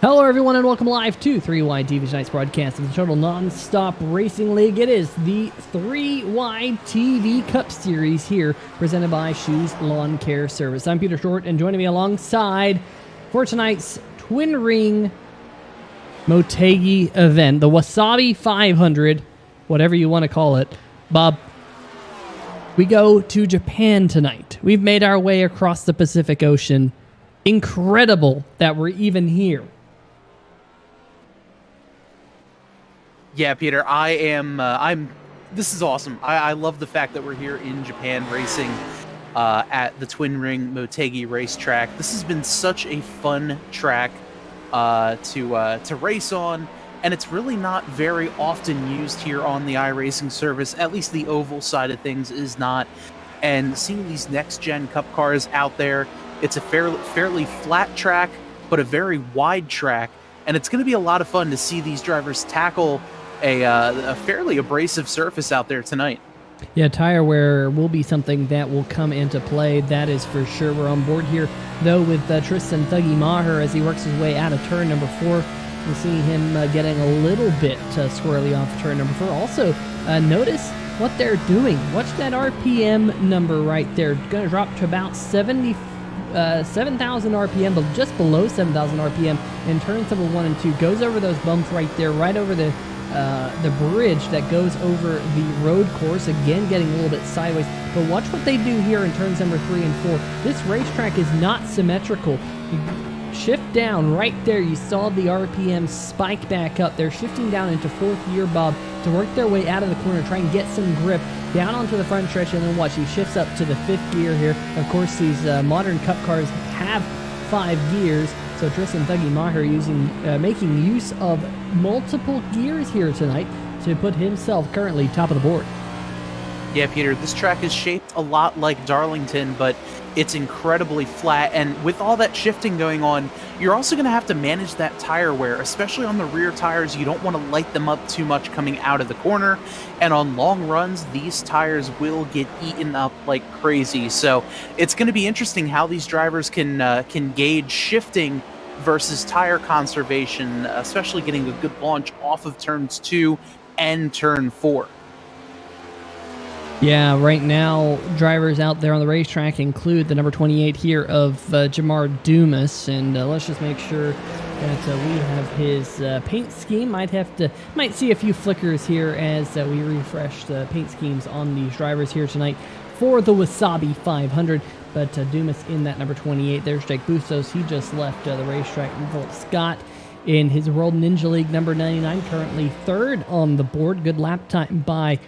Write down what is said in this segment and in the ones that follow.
Hello everyone and welcome live to 3WideTV tonight's broadcast of the Total Non-Stop Racing League. It is the 3WideTV Cup Series here, presented by Schue's Lawn Care Service. I'm Peter Short, and joining me alongside for tonight's Twin Ring Motegi event, the Wasabi 500, whatever you want to call it. Bob, we go to Japan tonight. We've made our way across the Pacific Ocean. Incredible that we're even here. Yeah, Peter, this is awesome. I love the fact that we're here in Japan racing at the Twin Ring Motegi racetrack. This has been such a fun track to race on, and it's really not very often used here on the iRacing service. At least the oval side of things is not. And seeing these next-gen Cup cars out there, it's a fairly flat track, but a very wide track, and it's going to be a lot of fun to see these drivers tackle a fairly abrasive surface out there tonight. Yeah, tire wear will be something that will come into play, that is for sure. We're on board here, though, with Tristan Thuggy Maher as he works his way out of turn number 4. We're seeing him getting a little bit squirrely off turn number 4. Also, notice what they're doing. Watch that RPM number right there. Going to drop to about 7,000 RPM, but just below 7,000 RPM in turns number 1 and 2. Goes over those bumps right there, right over the bridge that goes over the road course, again getting a little bit sideways. But watch what they do here in turns number 3 and 4. This racetrack is not symmetrical. You shift down right there. You saw the RPM spike back up. They're shifting down into 4th gear, Bob, to work their way out of the corner, try and get some grip down onto the front stretch, and then watch, he shifts up to the 5th gear here. Of course, these modern Cup cars have 5 gears, so Tristan Thuggy Maher making use of multiple gears here tonight to put himself currently top of the board. Yeah, Peter, this track is shaped a lot like Darlington, but it's incredibly flat, and with all that shifting going on, you're also going to have to manage that tire wear, especially on the rear tires. You don't want to light them up too much coming out of the corner, and on long runs, these tires will get eaten up like crazy. So it's going to be interesting how these drivers can gauge shifting versus tire conservation, especially getting a good launch off of turns 2 and turn 4. Yeah, right now, drivers out there on the racetrack include the number 28 here of Jamar Dumas, and let's just make sure that we have his paint scheme. Might see a few flickers here as we refresh the paint schemes on these drivers here tonight for the Wasabi 500. But Dumas in that number 28. There's Jake Bustos. He just left the racetrack. And Philip Scott in his World Ninja League number 99, currently 3rd on the board. Good lap time by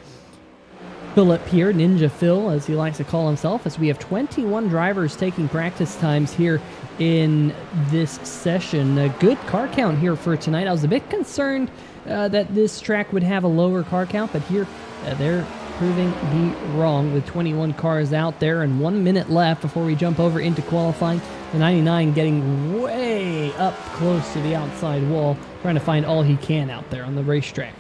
Philip here, Ninja Phil, as he likes to call himself, as we have 21 drivers taking practice times here in this session. A good car count here for tonight. I was a bit concerned that this track would have a lower car count, but here they're proving me wrong with 21 cars out there and 1 minute left before we jump over into qualifying. The 99 getting way up close to the outside wall, trying to find all he can out there on the racetrack.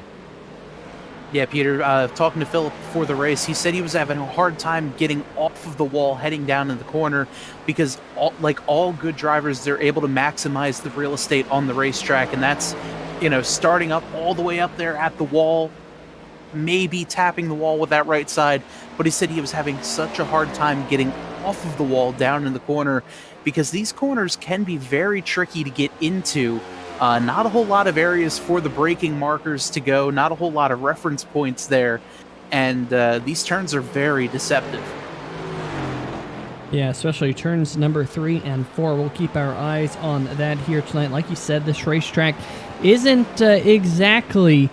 Yeah, Peter, talking to Philip before the race, he said he was having a hard time getting off of the wall, heading down in the corner, because like all good drivers, they're able to maximize the real estate on the racetrack, and that's, starting up all the way up there at the wall, maybe tapping the wall with that right side, but he said he was having such a hard time getting off of the wall down in the corner, because these corners can be very tricky to get into. Not a whole lot of areas for the braking markers to go, not a whole lot of reference points there, and these turns are very deceptive. Yeah, especially turns number 3 and 4. We'll keep our eyes on that here tonight. Like you said, this racetrack isn't exactly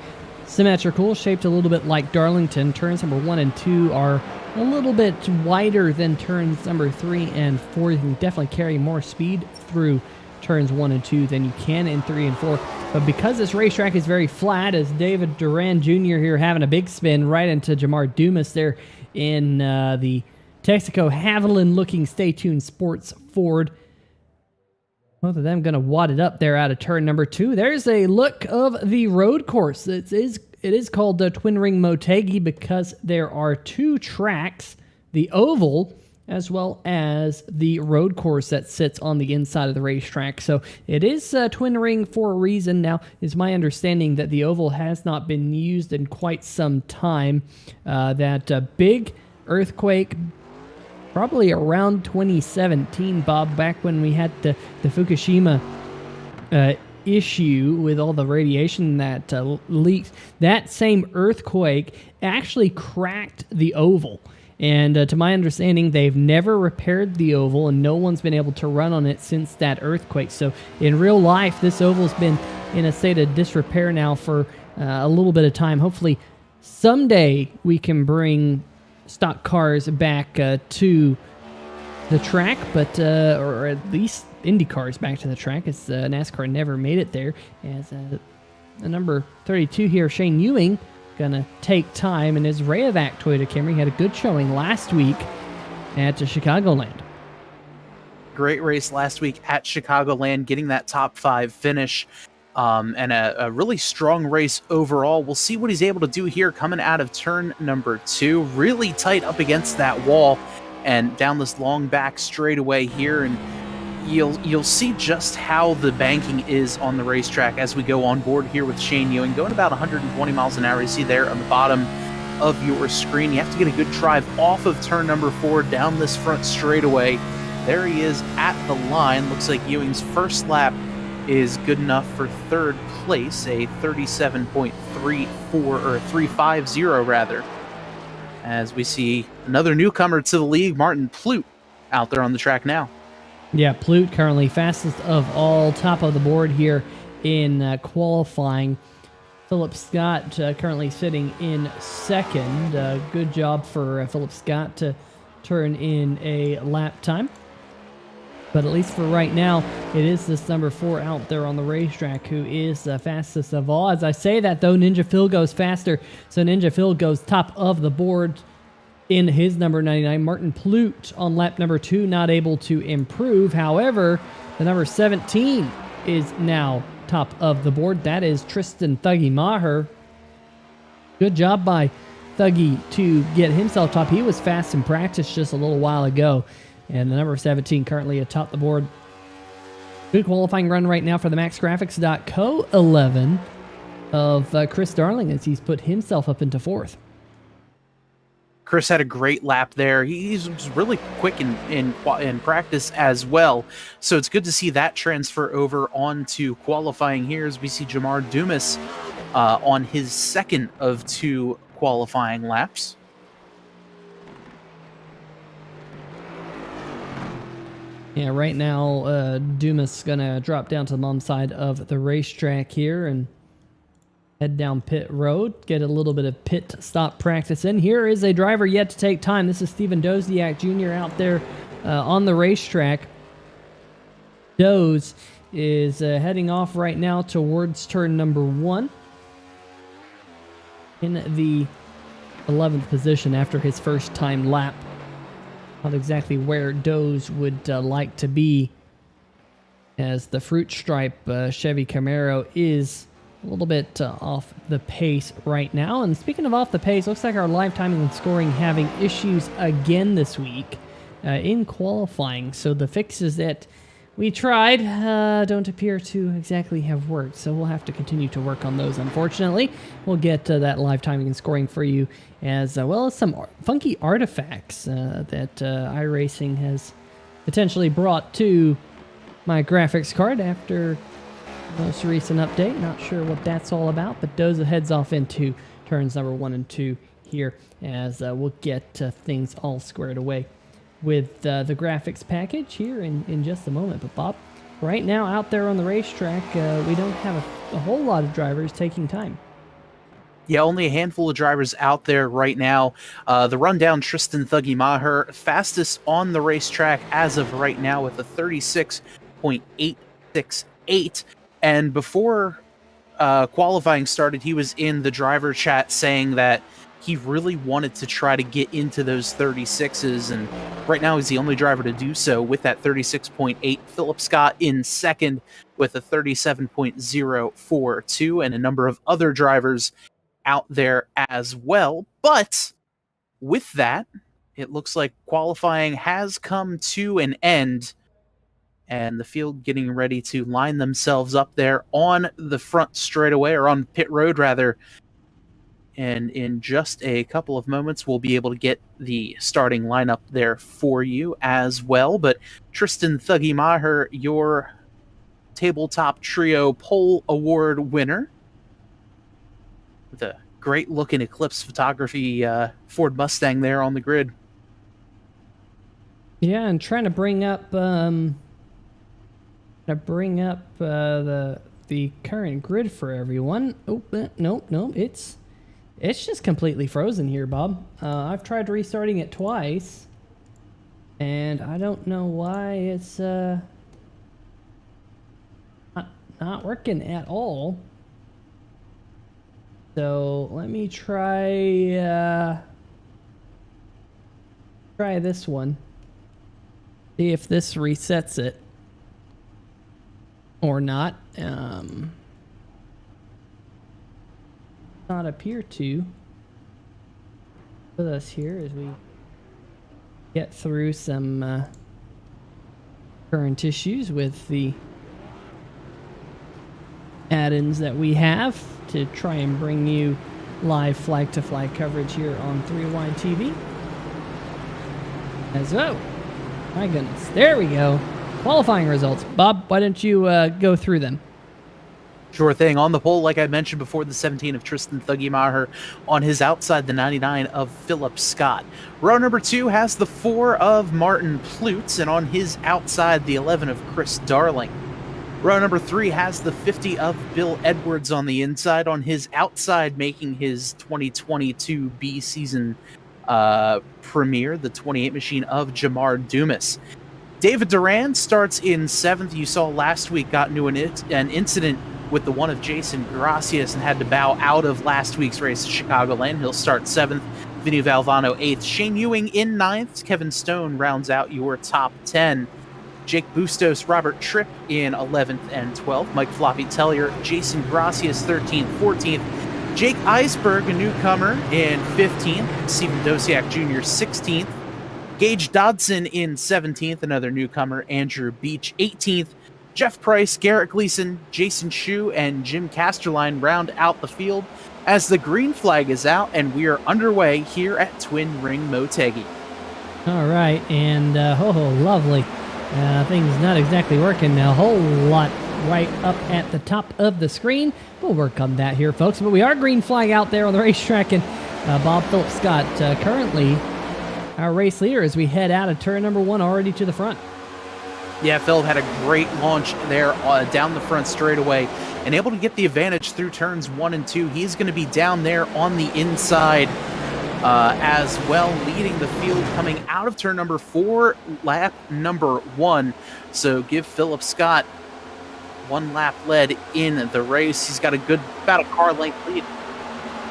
symmetrical, shaped a little bit like Darlington. Turns number 1 and 2 are a little bit wider than turns number 3 and 4. You can definitely carry more speed through turns 1 and 2 than you can in 3 and 4. But because this racetrack is very flat, as David Duran Jr. here having a big spin right into Jamar Dumas there in the Texaco Haviland looking Stay Tuned Sports Ford. Both of them going to wad it up there out of turn number 2. There's a look of the road course. It is called the Twin Ring Motegi because there are 2 tracks, the oval as well as the road course that sits on the inside of the racetrack. So it is twin ring for a reason. Now, it's my understanding that the oval has not been used in quite some time. That big earthquake, probably around 2017, Bob, back when we had the Fukushima issue with all the radiation that leaked. That same earthquake actually cracked the oval. And to my understanding, they've never repaired the oval, and no one's been able to run on it since that earthquake. So in real life, this oval's been in a state of disrepair now for a little bit of time. Hopefully, someday we can bring stock cars back to the track, but or at least Indy cars back to the track, as NASCAR never made it there. As the number 32 here, Shane Ewing, gonna take time in his Rayovac Toyota Camry. Had a good showing last week at Chicagoland. Great race last week at Chicagoland, getting that top 5 finish, and a really strong race overall. We'll see what he's able to do here coming out of turn number 2. Really tight up against that wall and down this long back straightaway here, and you'll see just how the banking is on the racetrack as we go on board here with Shane Ewing, going about 120 miles an hour. You see there on the bottom of your screen. You have to get a good drive off of turn number 4 down this front straightaway. There he is at the line. Looks like Ewing's first lap is good enough for third place, a 37.34 or 350 rather. As we see another newcomer to the league, Martin Plute, out there on the track now. Yeah, Plute currently fastest of all, top of the board here in qualifying. Philip Scott currently sitting in second. Good job for Philip Scott to turn in a lap time. But at least for right now, it is this number 4 out there on the racetrack who is the fastest of all. As I say that, though, Ninja Phil goes faster. So Ninja Phil goes top of the board in his number 99. Martin Plute on lap number 2, not able to improve. However, the number 17 is now top of the board. That is Tristan Thuggy Maher. Good job by Thuggy to get himself top. He was fast in practice just a little while ago. And the number 17 currently atop the board. Good qualifying run right now for the MaxGraphics.co 11 of Chris Darling as he's put himself up into 4th. Chris had a great lap there. He's really quick in practice as well. So it's good to see that transfer over onto qualifying here as we see Jamar Dumas on his second of 2 qualifying laps. Yeah, right now Dumas going to drop down to the mom side of the racetrack here and head down pit road, get a little bit of pit stop practice in. Here is a driver yet to take time. This is Steven Dozdiak Jr. out there on the racetrack. Doze is heading off right now towards turn number 1 in the 11th position after his first time lap. Not exactly where Doze would like to be, as the fruit stripe Chevy Camaro is a little bit off the pace right now. And speaking of off the pace, looks like our live timing and scoring having issues again this week in qualifying. So the fixes that we tried don't appear to exactly have worked. So we'll have to continue to work on those, unfortunately. We'll get that live timing and scoring for you, as well as some funky artifacts that iRacing has potentially brought to my graphics card after most recent update. Not sure what that's all about, but Doza heads off into turns number 1 and 2 here, as we'll get things all squared away with the graphics package here in just a moment. But Bob, right now out there on the racetrack, we don't have a whole lot of drivers taking time. Yeah, only a handful of drivers out there right now. The rundown, Tristan Thuggy Maher, fastest on the racetrack as of right now with a 36.868. And before qualifying started, he was in the driver chat saying that he really wanted to try to get into those 36s, and right now he's the only driver to do so with that 36.8. Philip Scott in second with a 37.042, and a number of other drivers out there as well. But with that, it looks like qualifying has come to an end, and the field getting ready to line themselves up there on the front straightaway, or on pit road rather. And in just a couple of moments, we'll be able to get the starting lineup there for you as well. But Tristan Thuggy Maher, your Tabletop Trio Pole Award winner, with a great looking Eclipse photography Ford Mustang there on the grid. Yeah, and trying to bring up the current grid for everyone. Oh, nope, it's just completely frozen here, Bob. I've tried restarting it twice, and I don't know why it's not working at all. So let me try this one. See if this resets it or not. Not appear to with us here as we get through some current issues with the add-ins that we have to try and bring you live flag-to-flag coverage here on 3WideTV. As well. My goodness. There we go. Qualifying results. Bob, why don't you go through them? Sure thing. On the pole, like I mentioned before, the 17 of Tristan Thuggy Maher. On his outside, the 99 of Philip Scott. Row number 2 has the 4 of Martin Plutz, and on his outside, the 11 of Chris Darling. Row number 3 has the 50 of Bill Edwards on the inside. On his outside, making his 2022 B season premiere, the 28 machine of Jamar Dumas. David Duran starts in 7th. You saw last week got into an incident with the 1 of Jason Gracias and had to bow out of last week's race at Chicagoland. He'll start 7th. Vinny Valvano 8th. Shane Ewing in 9th. Kevin Stone rounds out your top 10. Jake Bustos, Robert Tripp in 11th and 12th. Mike Floppy Tellier, Jason Gracias 13th, 14th. Jake Eisberg, a newcomer, in 15th. Stephen Dosiak Jr. 16th. Gage Dodson in 17th, another newcomer. Andrew Beach 18th. Jeff Price, Garrett Gleason, Jason Schue, and Jim Casterline round out the field as the green flag is out, and we are underway here at Twin Ring Motegi. All right, and lovely. Things not exactly working a whole lot right up at the top of the screen. We'll work on that here, folks. But we are green flag out there on the racetrack, and Bob Philip Scott currently our race leader as we head out of turn number 1 already to the front. Yeah, Philip had a great launch there down the front straightaway and able to get the advantage through turns 1 and 2. He's going to be down there on the inside as well, leading the field coming out of turn number 4, lap number 1. So give Philip Scott 1 lap lead in the race. He's got about a car length lead.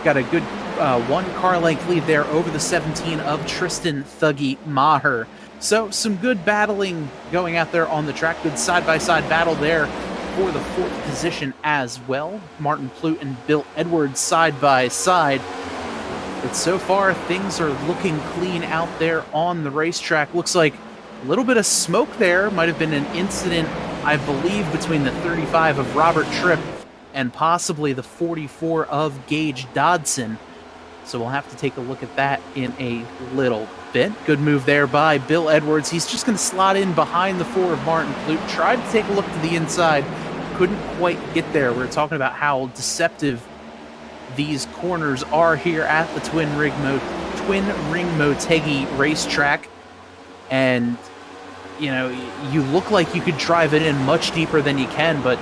Got a good 1 car length lead there over the 17 of Tristan Thuggy Maher. So some good battling going out there on the track. Good side-by-side battle there for the 4th position as well. Martin Plute and Bill Edwards side-by-side. But so far, things are looking clean out there on the racetrack. Looks like a little bit of smoke there. Might have been an incident, I believe, between the 35 of Robert Tripp and possibly the 44 of Gage Dodson. So we'll have to take a look at that in a little bit. Good move there by Bill Edwards. He's just going to slot in behind the 4 of Martin Plute. Tried to take a look to the inside. Couldn't quite get there. We were talking about how deceptive these corners are here at the Twin Ring Motegi racetrack. And, you know, you look like you could drive it in much deeper than you can, but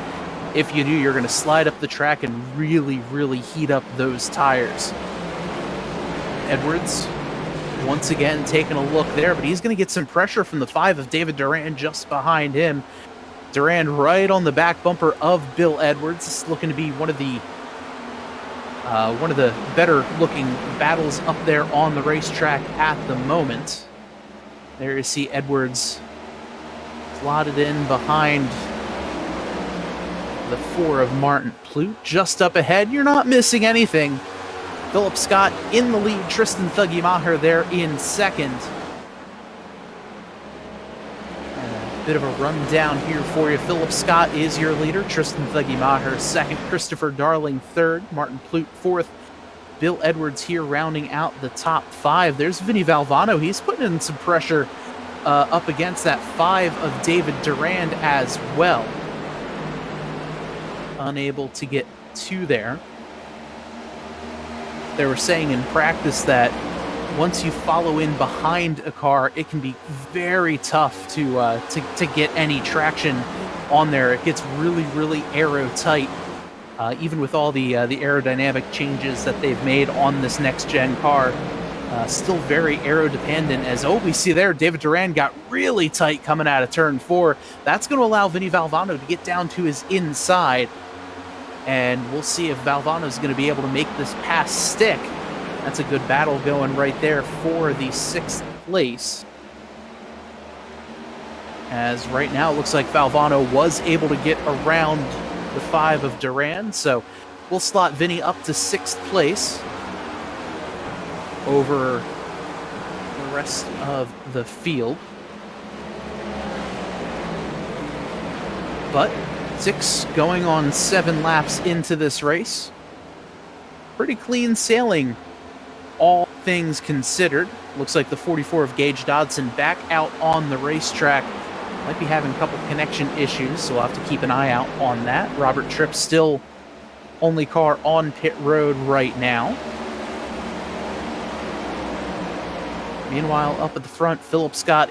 if you do, you're going to slide up the track and really, really heat up those tires. Edwards once again taking a look there, but he's going to get some pressure from the 5 of David Duran just behind him. Duran right on the back bumper of Bill Edwards. This is looking to be one of the better looking battles up there on the racetrack at the moment. There you see Edwards slotted in behind the 4 of Martin Plute. Just up ahead, you're not missing anything. Philip Scott in the lead. Tristan Thuggy Maher there in second. And a bit of a rundown here for you. Philip Scott is your leader. Tristan Thuggy Maher second. Christopher Darling third. Martin Plute fourth. Bill Edwards here rounding out the top five. There's Vinny Valvano. He's putting in some pressure up against that five of David Durand as well. Unable to get two there. They were saying in practice that once you follow in behind a car, it can be very tough to get any traction on there. It gets really, really aero tight, even with all the aerodynamic changes that they've made on this next gen car. Still very aero dependent. As we see there, David Durand got really tight coming out of turn 4. That's going to allow Vinny Valvano to get down to his inside. And we'll see if Valvano is going to be able to make this pass stick. That's a good battle going right there for the 6th place. As right now it looks like Valvano was able to get around the 5 of Durand. So we'll slot Vinny up to 6th place over the rest of the field. But 6 going on 7 laps into this race. Pretty clean sailing, all things considered. Looks like the 44 of Gage Dodson back out on the racetrack. Might be having a couple connection issues, so we'll have to keep an eye out on that. Robert Tripp still only car on pit road right now. Meanwhile, up at the front, Philip Scott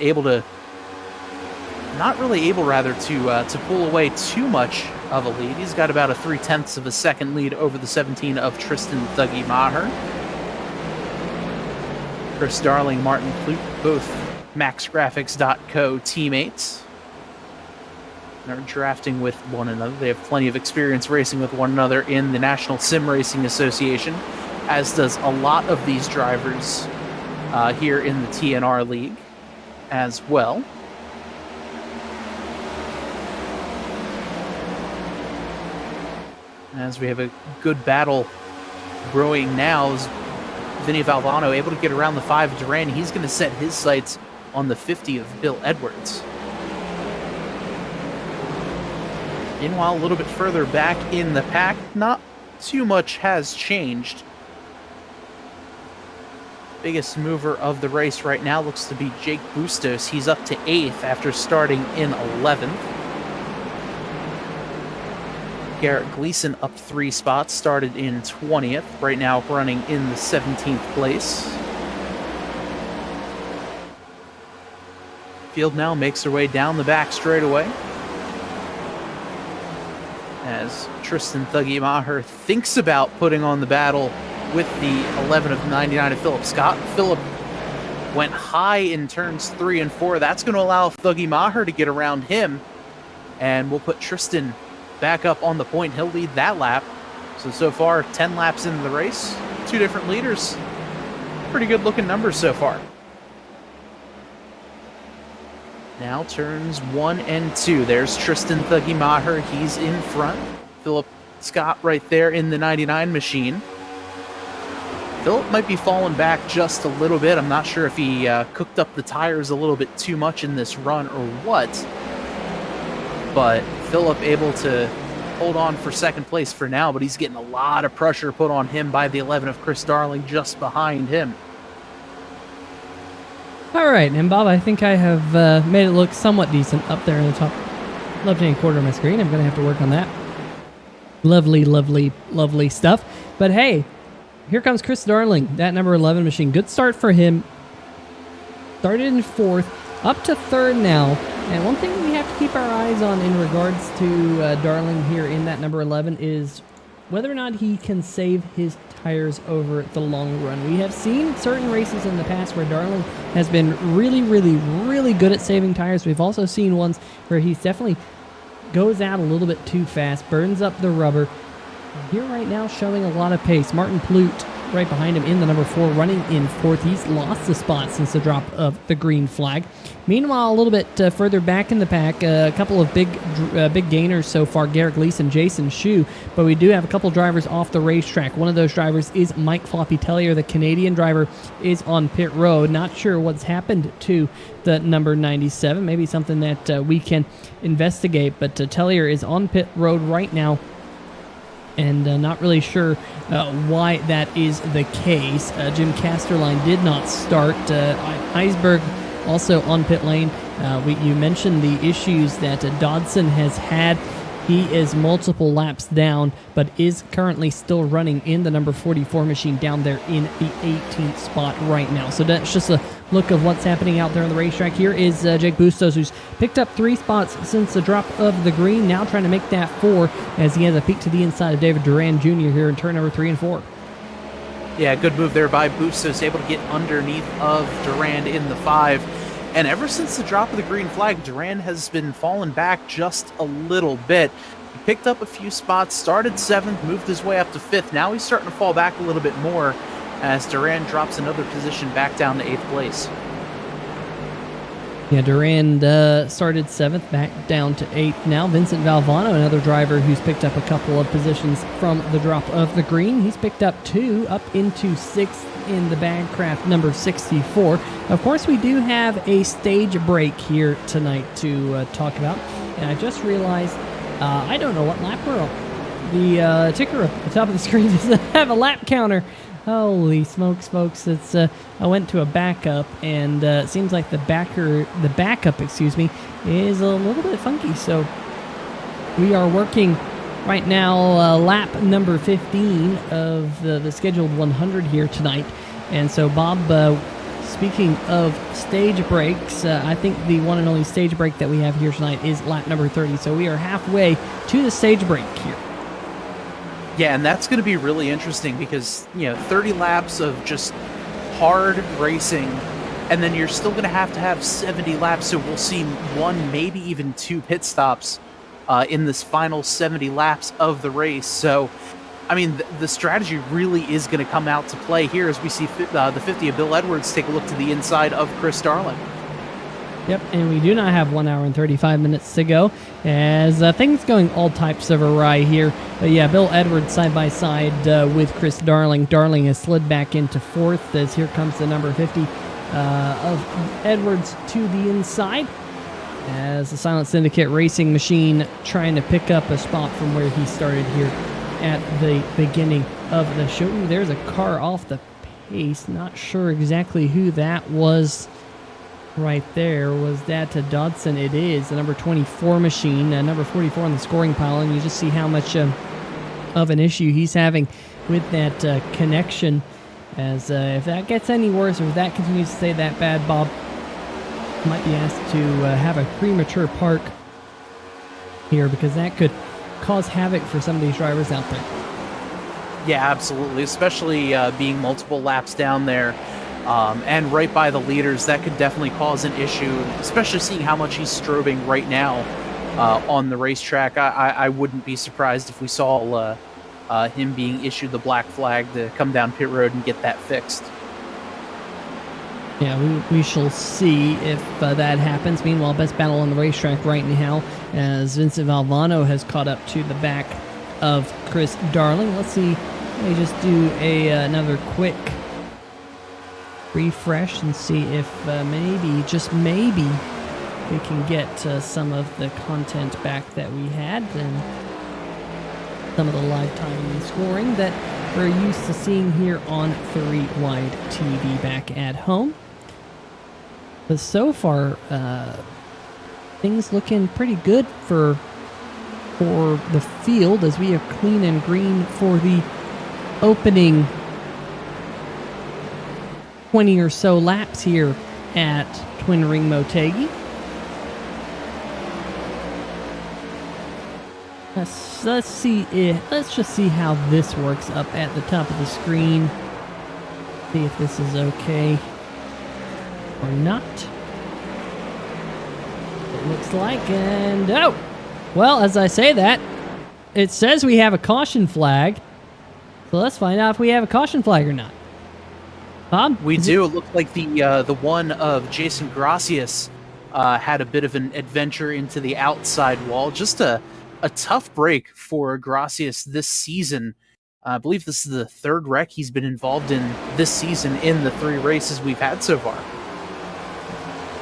not really able to pull away too much of a lead. He's got about a 0.3 of a second lead over the 17 of Tristan Thuggy Maher. Chris Darling, Martin Plute, both MaxGraphics.co teammates. They're drafting with one another. They have plenty of experience racing with one another in the National Sim Racing Association, as does a lot of these drivers here in the TNR League as well. As we have a good battle brewing now, is Vinny Valvano able to get around the 5 of Durand. He's going to set his sights on the 50 of Bill Edwards. Meanwhile, a little bit further back in the pack, not too much has changed. Biggest mover of the race right now looks to be Jake Bustos. He's up to 8th after starting in 11th. Garrett Gleason up 3 spots, started in 20th, right now running in the 17th place. Field now makes their way down the back straightaway as Tristan Thuggy Maher thinks about putting on the battle with the 11 of 99 of Philip Scott. Philip went high in turns 3 and 4. That's going to allow Thuggy Maher to get around him, and we'll put Tristan back up on the point. He'll lead that lap. So far, 10 laps into the race, 2 different leaders. Pretty good looking numbers so far. Now turns 1 and 2. There's Tristan Thuggy Maher. He's in front. Philip Scott right there in the 99 machine. Philip might be falling back just a little bit. I'm not sure if he cooked up the tires a little bit too much in this run or what. But Philip able to hold on for 2nd place for now, but he's getting a lot of pressure put on him by the 11 of Chris Darling just behind him. All right, and Bob, I think I have made it look somewhat decent up there in the top left-hand corner of my screen. I'm going to have to work on that. Lovely, lovely, lovely stuff. But hey, here comes Chris Darling, that number 11 machine. Good start for him. Started in 4th, up to 3rd now. And one thing we have to keep our eyes on in regards to Darling here in that number 11 is whether or not he can save his tires over the long run. We have seen certain races in the past where Darling has been really, really, really good at saving tires. We've also seen ones where he definitely goes out a little bit too fast, burns up the rubber. Here right now showing a lot of pace. Martin Plute right behind him in the number 4, running in 4th. He's lost the spot since the drop of the green flag. Meanwhile, a little bit further back in the pack, a couple of big gainers so far, Garrett Gleason, Jason Schue, but we do have a couple drivers off the racetrack. One of those drivers is Mike Floppy Tellier. The Canadian driver is on pit road. Not sure what's happened to the number 97. Maybe something that we can investigate, but Tellier is on pit road right now, and not really sure why that is the case. Jim Casterline did not start. Eisberg also on pit lane. You mentioned the issues that Dodson has had. He is multiple laps down, but is currently still running in the number 44 machine down there in the 18th spot right now. So that's just a look of what's happening out there on the racetrack. Here is Jake Bustos, who's picked up 3 spots since the drop of the green, now trying to make that 4 as he has a peek to the inside of David Duran Jr. here in turn number 3 and 4. Yeah, good move there by Bustos, able to get underneath of Durand in the 5. And ever since the drop of the green flag, Durand has been falling back just a little bit. He picked up a few spots, started 7th, moved his way up to 5th. Now he's starting to fall back a little bit more as Durand drops another position back down to 8th place. Yeah, Durand started 7th, back down to 8th now. Vincent Valvano, another driver who's picked up a couple of positions from the drop of the green. He's picked up 2 up into 6th in the Bagcraft number 64. Of course, we do have a stage break here tonight to talk about. And I just realized, I don't know what lap we're on. The ticker at the top of the screen doesn't have a lap counter. Holy smokes, folks! It's I went to a backup, and it seems like the backup, is a little bit funky. So we are working right now, lap number 15 of the scheduled 100 here tonight. And so, Bob, speaking of stage breaks, I think the one and only stage break that we have here tonight is lap number 30. So we are halfway to the stage break here. Yeah, and that's going to be really interesting because, 30 laps of just hard racing, and then you're still going to have 70 laps, so we'll see 1, maybe even 2 pit stops in this final 70 laps of the race. So, I mean, the strategy really is going to come out to play here as we see the 50 of Bill Edwards take a look to the inside of Chris Darling. Yep, and we do not have 1 hour and 35 minutes to go, as things going all types of awry here. But yeah, Bill Edwards side by side with Chris Darling. Darling has slid back into 4th as here comes the number 50 of Edwards to the inside, as the Silent Syndicate Racing machine trying to pick up a spot from where he started here at the beginning of the show. Ooh, there's a car off the pace. Not sure exactly who that was. Right there, was that Dodson? It is the number 24 machine, number 44 on the scoring pile, and you just see how much of an issue he's having with that connection. As if that gets any worse, or if that continues to stay that bad, Bob might be asked to have a premature park here, because that could cause havoc for some of these drivers out there. Yeah, absolutely, especially being multiple laps down there. And right by the leaders, that could definitely cause an issue, especially seeing how much he's strobing right now on the racetrack. I wouldn't be surprised if we saw him being issued the black flag to come down pit road and get that fixed. Yeah, we shall see if that happens. Meanwhile, best battle on the racetrack right now, as Vincent Valvano has caught up to the back of Chris Darling. Let's see, let me just do another quick refresh and see if maybe, just maybe, we can get some of the content back that we had and some of the live timing and scoring that we're used to seeing here on 3WideTV back at home. But so far, things looking pretty good for the field, as we are clean and green for the opening 20 or so laps here at Twin Ring Motegi. Let's see let's just see how this works up at the top of the screen. See if this is okay or not. It looks like, and oh, well, as I say that, it says we have a caution flag. So let's find out if we have a caution flag or not. Bob? We do. It looked like the one of Jason Gracias had a bit of an adventure into the outside wall. Just a tough break for Gracias this season. I believe this is the third wreck he's been involved in this season in the 3 races we've had so far.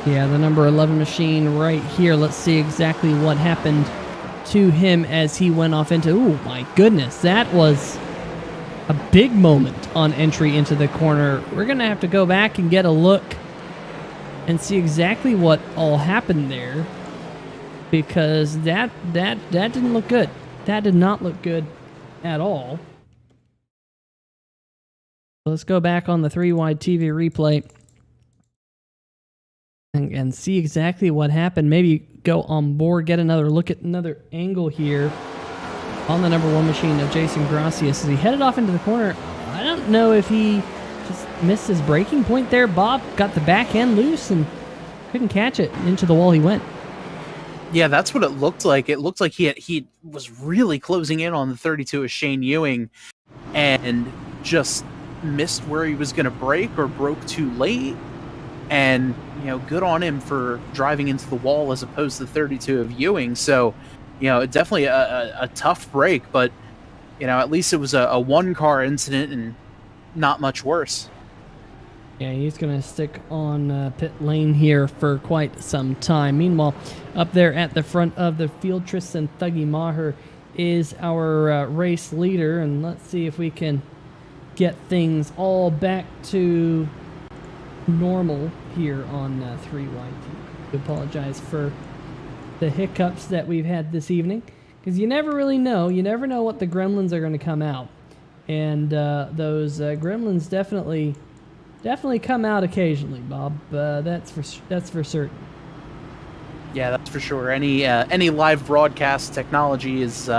Yeah, the number 11 machine right here. Let's see exactly what happened to him as he went off into... Oh, my goodness. That was a big moment on entry into the corner. We're going to have to go back and get a look and see exactly what all happened there, because that didn't look good. That did not look good at all. Let's go back on the 3WideTV replay and see exactly what happened. Maybe go on board, get another look at another angle here on the number 1 machine of Jason Gracias as he headed off into the corner. I don't know if he just missed his braking point there. Bob got the back end loose and couldn't catch it. Into the wall he went. Yeah, that's what it looked like. It looked like he was really closing in on the 32 of Shane Ewing and just missed where he was going to brake or broke too late. And, you know, good on him for driving into the wall as opposed to the 32 of Ewing. So, you know, definitely a tough break, but, you know, at least it was a one-car incident and not much worse. Yeah, he's going to stick on pit lane here for quite some time. Meanwhile, up there at the front of the field, Tristan Thuggy Maher is our race leader. And let's see if we can get things all back to normal here on 3WideTV. I apologize for the hiccups that we've had this evening, because you never really know. You never know what the gremlins are going to come out. And those gremlins definitely come out occasionally, Bob. That's for certain. Yeah, that's for sure. Any live broadcast technology is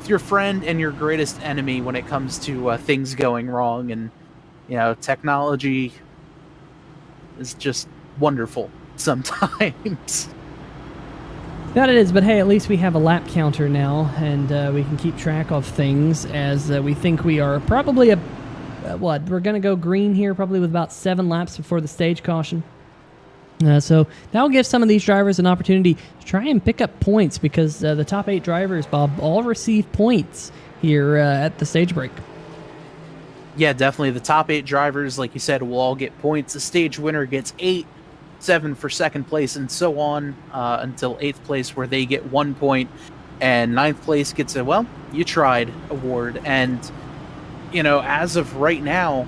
your friend and your greatest enemy when it comes to things going wrong. And, you know, technology is just wonderful sometimes. That it is, but hey, at least we have a lap counter now, and we can keep track of things as we think we are probably we're going to go green here probably with about 7 laps before the stage caution. So that will give some of these drivers an opportunity to try and pick up points, because the top 8 drivers, Bob, all receive points here at the stage break. Yeah, definitely. The top 8 drivers, like you said, will all get points. The stage winner gets 8, 7 for second place, and so on until 8th place, where they get 1 point, and 9th place gets a, well, you tried award. And, you know, as of right now,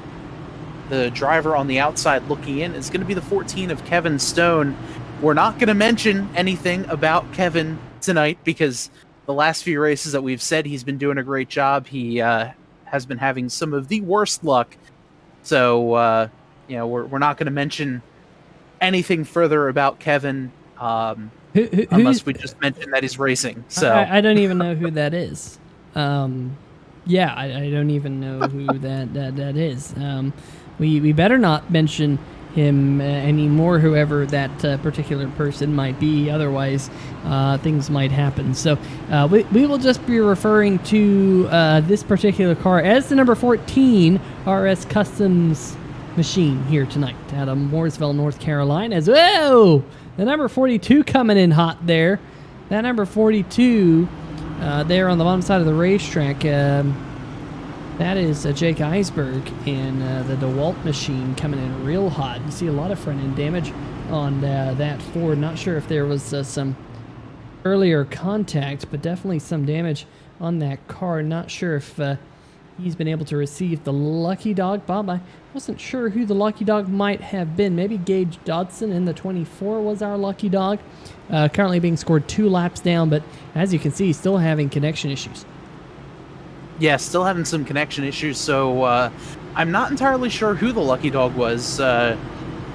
the driver on the outside looking in is going to be the 14 of Kevin Stone. We're not going to mention anything about Kevin tonight, because the last few races that we've said he's been doing a great job. He has been having some of the worst luck. So, you know, we're not going to mention anything further about Kevin unless we just mention that he's racing. So I don't even know who that is. Yeah, I don't even know who that is. We better not mention him anymore, whoever that particular person might be. Otherwise, things might happen. So we will just be referring to this particular car as the number 14 RS Customs machine here tonight out of Mooresville, North Carolina. As whoa, the number 42 coming in hot there. That number 42 there on the bottom side of the racetrack. That is Jake Eisberg and the DeWalt machine coming in real hot. You see a lot of front end damage on that Ford. Not sure if there was some earlier contact, but definitely some damage on that car. Not sure if he's been able to receive the lucky dog. Bob, I wasn't sure who the lucky dog might have been. Maybe Gage Dodson in the 24 was our lucky dog. Currently being scored 2 laps down, but as you can see, still having connection issues. Yeah, still having some connection issues, so I'm not entirely sure who the lucky dog was.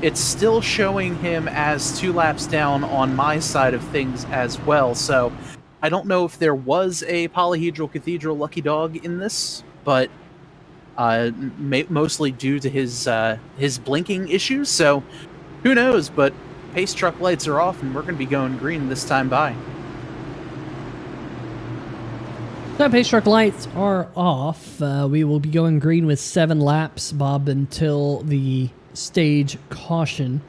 It's still showing him as 2 laps down on my side of things as well, so I don't know if there was a Polyhedral Cathedral lucky dog in this, but mostly due to his blinking issues, so who knows, but pace truck lights are off and we're going to be going green this time by. So pace truck lights are off. We will be going green with 7 laps, Bob, until the stage caution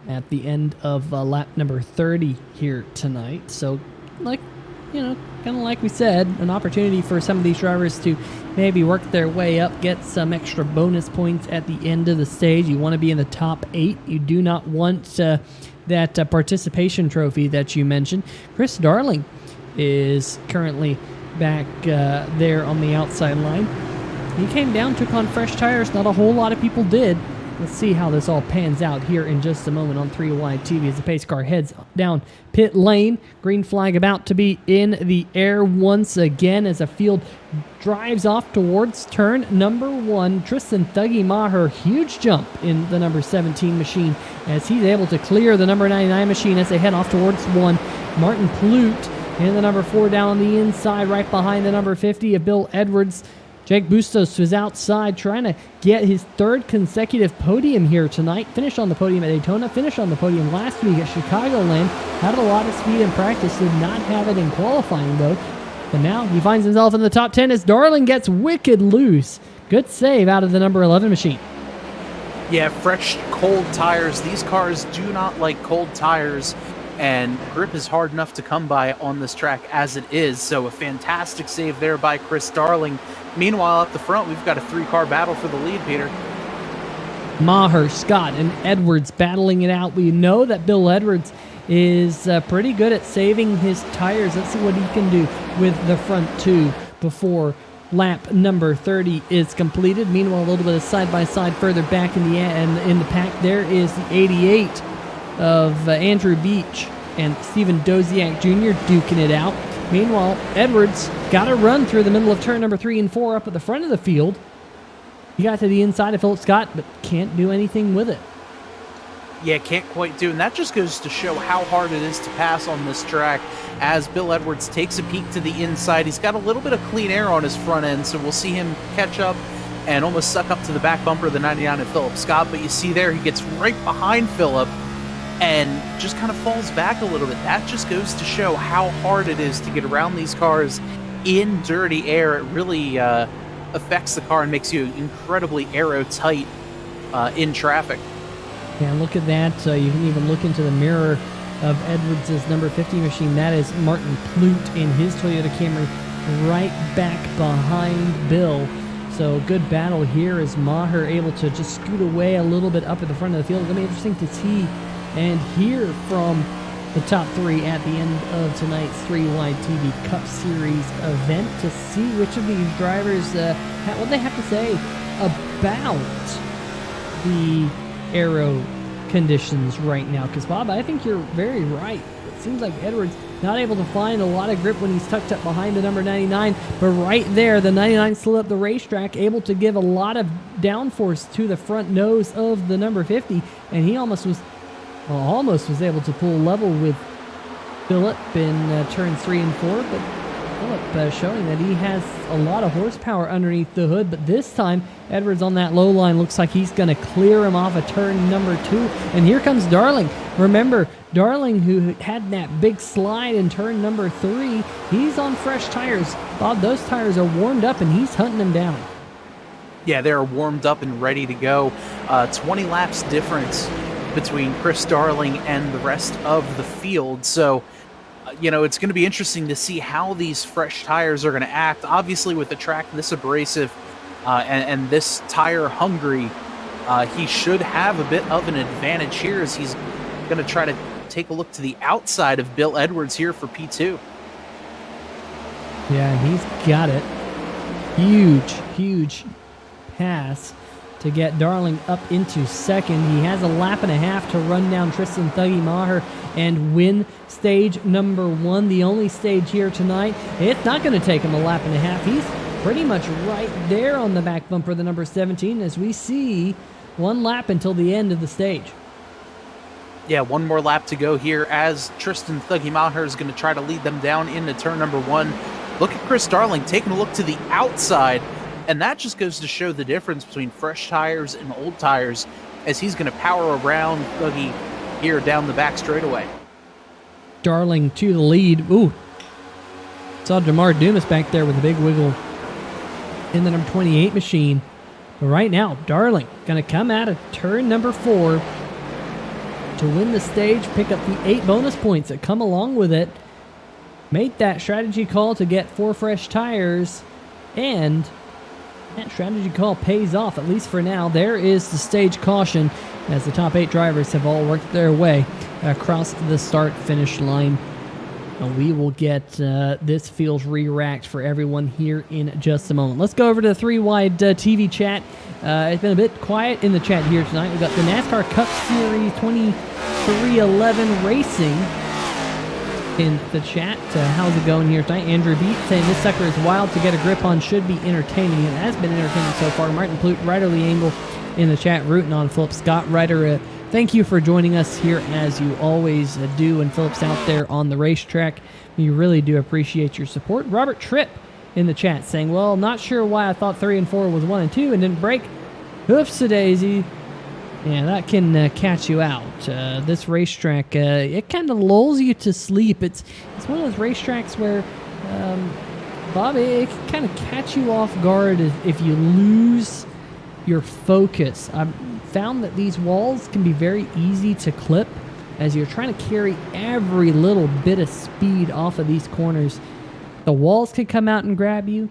at the end of lap number 30 here tonight. So, like, you know, kind of like we said, an opportunity for some of these drivers to maybe work their way up, get some extra bonus points at the end of the stage. You want to be in the top 8. You do not want that participation trophy that you mentioned. Chris Darling is currently back there on the outside line. He came down, took on fresh tires. Not a whole lot of people did. Let's see how this all pans out here in just a moment on 3WideTV as the pace car heads down pit lane. Green flag about to be in the air once again as a field drives off towards turn number 1. Tristan Thuggy Maher, huge jump in the number 17 machine as he's able to clear the number 99 machine as they head off towards 1. Martin Plute in the number 4 down on the inside right behind the number 50 of Bill Edwards. Jake Bustos was outside trying to get his 3rd consecutive podium here tonight. Finished on the podium at Daytona, finished on the podium last week at Chicagoland. Had a lot of speed in practice, did not have it in qualifying though. But now he finds himself in the top 10 as Darling gets wicked loose. Good save out of the number 11 machine. Yeah, fresh, cold tires. These cars do not like cold tires, and grip is hard enough to come by on this track as it is. So a fantastic save there by Chris Darling. Meanwhile, up the front, we've got a 3-car battle for the lead, Peter. Maher, Scott, and Edwards battling it out. We know that Bill Edwards is pretty good at saving his tires. Let's see what he can do with the front 2 before lap number 30 is completed. Meanwhile, a little bit of side-by-side further back in the pack, there is the 88 of Andrew Beach and Stephen Doziak Jr. duking it out. Meanwhile, Edwards got a run through the middle of turn number 3 and 4 up at the front of the field. He got to the inside of Philip Scott, but can't do anything with it. Yeah, can't quite do, and that just goes to show how hard it is to pass on this track as Bill Edwards takes a peek to the inside. He's got a little bit of clean air on his front end, so we'll see him catch up and almost suck up to the back bumper of the 99 of Philip Scott, but you see there, he gets right behind Philip and just kind of falls back a little bit. That just goes to show how hard it is to get around these cars in dirty air. It really affects the car and makes you incredibly aero-tight in traffic. Yeah, look at that. You can even look into the mirror of Edwards' number 50 machine. That is Martin Plute in his Toyota Camry right back behind Bill. So good battle here as Maher able to just scoot away a little bit up at the front of the field. It's going to be interesting to see and hear from the top 3 at the end of tonight's 3WideTV Cup Series event to see which of these drivers, what they have to say about the aero conditions right now. Because, Bob, I think you're very right. It seems like Edwards not able to find a lot of grip when he's tucked up behind the number 99, but right there, the 99 slid up the racetrack, able to give a lot of downforce to the front nose of the number 50, and he almost was able to pull level with Philip in turns 3 and 4, but Philip showing that he has a lot of horsepower underneath the hood, but this time Edwards on that low line looks like he's going to clear him off of turn number 2, and here comes Darling. Remember, Darling, who had that big slide in turn number 3, he's on fresh tires. Bob, those tires are warmed up, and he's hunting him down. Yeah, they're warmed up and ready to go. 20 laps difference between Chris Darling and the rest of the field. So, it's going to be interesting to see how these fresh tires are going to act. Obviously, with the track this abrasive and this tire hungry, he should have a bit of an advantage here as he's going to try to take a look to the outside of Bill Edwards here for P2. Yeah, he's got it. Huge pass to get Darling up into second. He has a lap and a half to run down Tristan Thuggy Maher and win stage number 1, the only stage here tonight. It's not going to take him a lap and a half. He's pretty much right there on the back bumper, the number 17, as we see 1 lap until the end of the stage. Yeah, 1 more lap to go here as Tristan Thuggy Maher is going to try to lead them down into turn number 1. Look at Chris Darling taking a look to the outside, and that just goes to show the difference between fresh tires and old tires as he's going to power around Thuggy here down the back straightaway. Darling to the lead. Ooh. Saw Jamar Dumas back there with a big wiggle in the number 28 machine. But right now, Darling going to come out of turn number 4 to win the stage, pick up the 8 bonus points that come along with it. Made that strategy call to get 4 fresh tires, and that strategy call pays off, at least for now. There is the stage caution as the top 8 drivers have all worked their way across the start-finish line. We will get this field re-racked for everyone here in just a moment. Let's go over to the 3WideTV chat. It's been a bit quiet in the chat here tonight. We've got the NASCAR Cup Series 2311 Racing in the chat. How's it going here tonight? Andrew Beat saying this sucker is wild to get a grip on, should be entertaining. It has been entertaining so far. Martin Plute, Ryder Lee Angle in the chat, rooting on Philip Scott. Ryder, thank you for joining us here as you always do, and Philip's out there on the racetrack. We really do appreciate your support. Robert Tripp in the chat saying, well, not sure why I thought 3 and 4 was 1 and 2 and didn't break. Hoofs-a-daisy. Yeah, that can catch you out. This racetrack, it kind of lulls you to sleep. It's one of those racetracks where, Bob, it can kind of catch you off guard if you lose your focus. I've found that these walls can be very easy to clip as you're trying to carry every little bit of speed off of these corners. The walls can come out and grab you.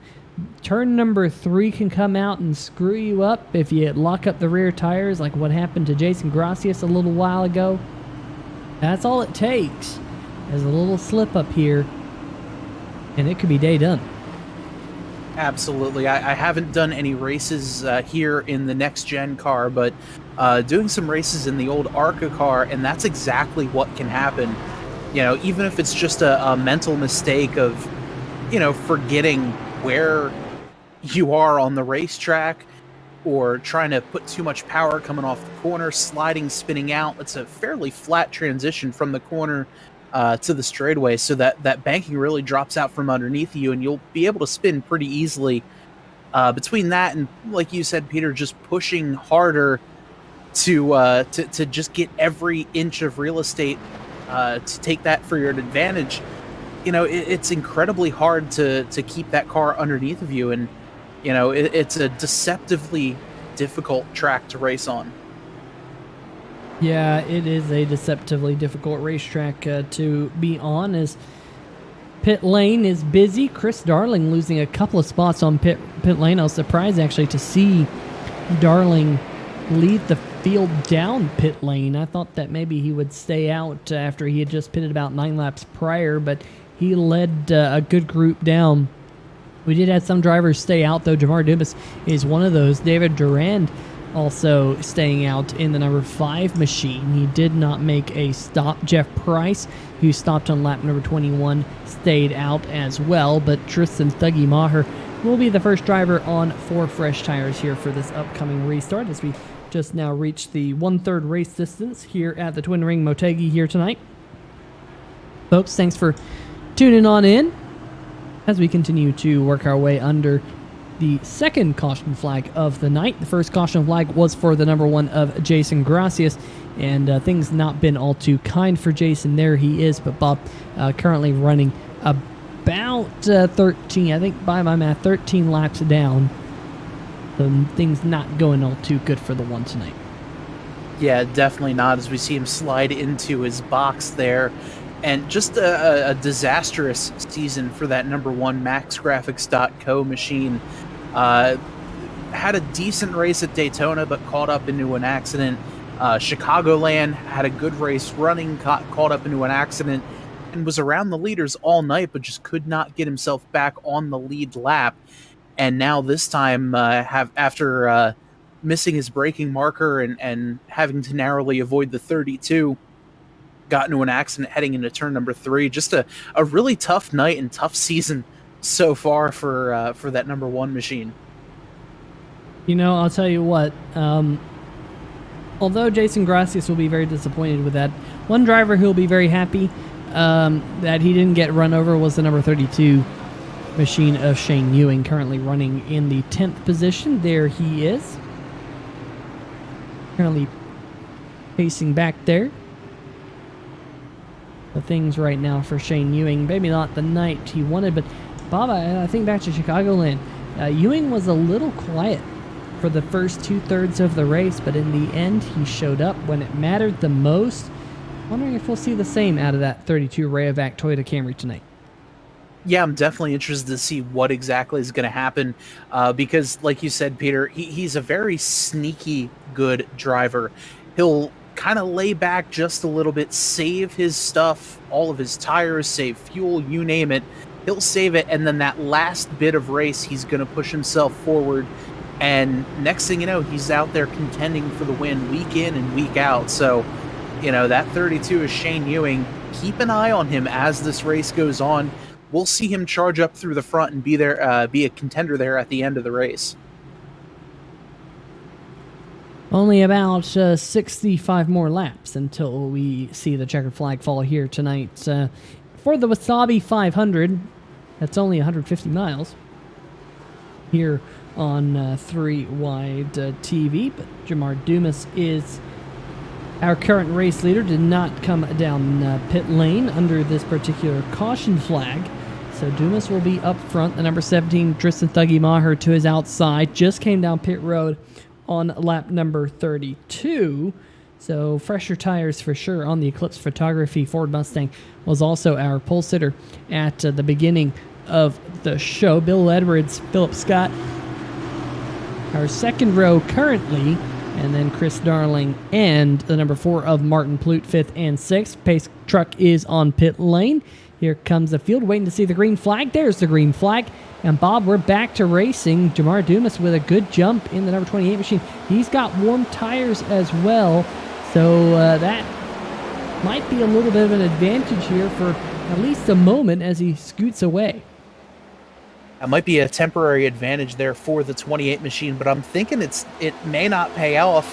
Turn number 3 can come out and screw you up if you lock up the rear tires, like what happened to Jason Gracias a little while ago. That's all it takes. There's a little slip up here, and it could be day done. Absolutely. I haven't done any races here in the next-gen car, but doing some races in the old ARCA car, and that's exactly what can happen. You know, even if it's just a mental mistake of, you know, forgetting where you are on the racetrack, or trying to put too much power coming off the corner, sliding, spinning out. It's a fairly flat transition from the corner to the straightaway, so that banking really drops out from underneath you, and you'll be able to spin pretty easily. Between that and, like you said, Peter, just pushing harder to just get every inch of real estate to take that for your advantage, you know, it's incredibly hard to keep that car underneath of you, and you know, it's a deceptively difficult track to race on. Yeah, it is a deceptively difficult racetrack to be on, as pit lane is busy. Chris Darling losing a couple of spots on pit lane. I was surprised actually to see Darling lead the field down pit lane. I thought that maybe he would stay out after he had just pitted about 9 laps prior, but he led a good group down. We did have some drivers stay out, though. Jamar Dumas is one of those. David Durand also staying out in the number 5 machine. He did not make a stop. Jeff Price, who stopped on lap number 21, stayed out as well. But Tristan Thuggy Maher will be the first driver on 4 fresh tires here for this upcoming restart, as we just now reached the 1/3 race distance here at the Twin Ring Motegi here tonight. Folks, thanks for tuning on in as we continue to work our way under the second caution flag of the night. The first caution flag was for the number 1 of Jason Gracias, and things not been all too kind for Jason. There he is, but Bob currently running about 13, I think by my math, 13 laps down. So things not going all too good for the one tonight. Yeah, definitely not, as we see him slide into his box there. And just a disastrous season for that number 1 MaxGraphics.co machine. Had a decent race at Daytona, but caught up into an accident. Chicagoland had a good race running, caught up into an accident, and was around the leaders all night, but just could not get himself back on the lead lap. And now this time, after missing his braking marker and having to narrowly avoid the 32, got into an accident heading into turn number 3. Just a really tough night and tough season so far for that number 1 machine. You know, I'll tell you what, although Jason Gracias will be very disappointed with that, one driver who will be very happy that he didn't get run over was the number 32 machine of Shane Ewing, currently running in the 10th position. There he is, currently pacing back there. The things right now for Shane Ewing, maybe not the night he wanted, but Bob, I think back to Chicagoland. Ewing was a little quiet for the first 2/3 of the race, but in the end, he showed up when it mattered the most. Wondering if we'll see the same out of that 32 Rayovac Toyota Camry tonight. Yeah, I'm definitely interested to see what exactly is going to happen because, like you said, Peter, he's a very sneaky good driver. He'll kind of lay back just a little bit, save his stuff, all of his tires, save fuel, you name it. He'll save it, and then that last bit of race, he's going to push himself forward. And next thing you know, he's out there contending for the win week in and week out. So, you know, that 32 is Shane Ewing. Keep an eye on him as this race goes on. We'll see him charge up through the front and be there, be a contender there at the end of the race. Only about 65 more laps until we see the checkered flag fall here tonight. For the Wasabi 500, that's only 150 miles here on 3 TV. But Jamar Dumas is our current race leader. Did not come down pit lane under this particular caution flag. So Dumas will be up front. The number 17, Tristan Thuggy Maher, to his outside. Just came down pit road on lap number 32. So fresher tires for sure on the Eclipse Photography Ford Mustang. Was also our pole sitter at the beginning of the show. Bill Edwards, Philip Scott, our second row currently, and then Chris Darling and the number 4 of Martin Plute, 5th and 6th. Pace truck is on pit lane. Here comes the field, waiting to see the green flag. There's the green flag. And Bob, we're back to racing. Jamar Dumas with a good jump in the number 28 machine. He's got warm tires as well, so that might be a little bit of an advantage here for at least a moment as he scoots away. That might be a temporary advantage there for the 28 machine, but I'm thinking it may not pay off.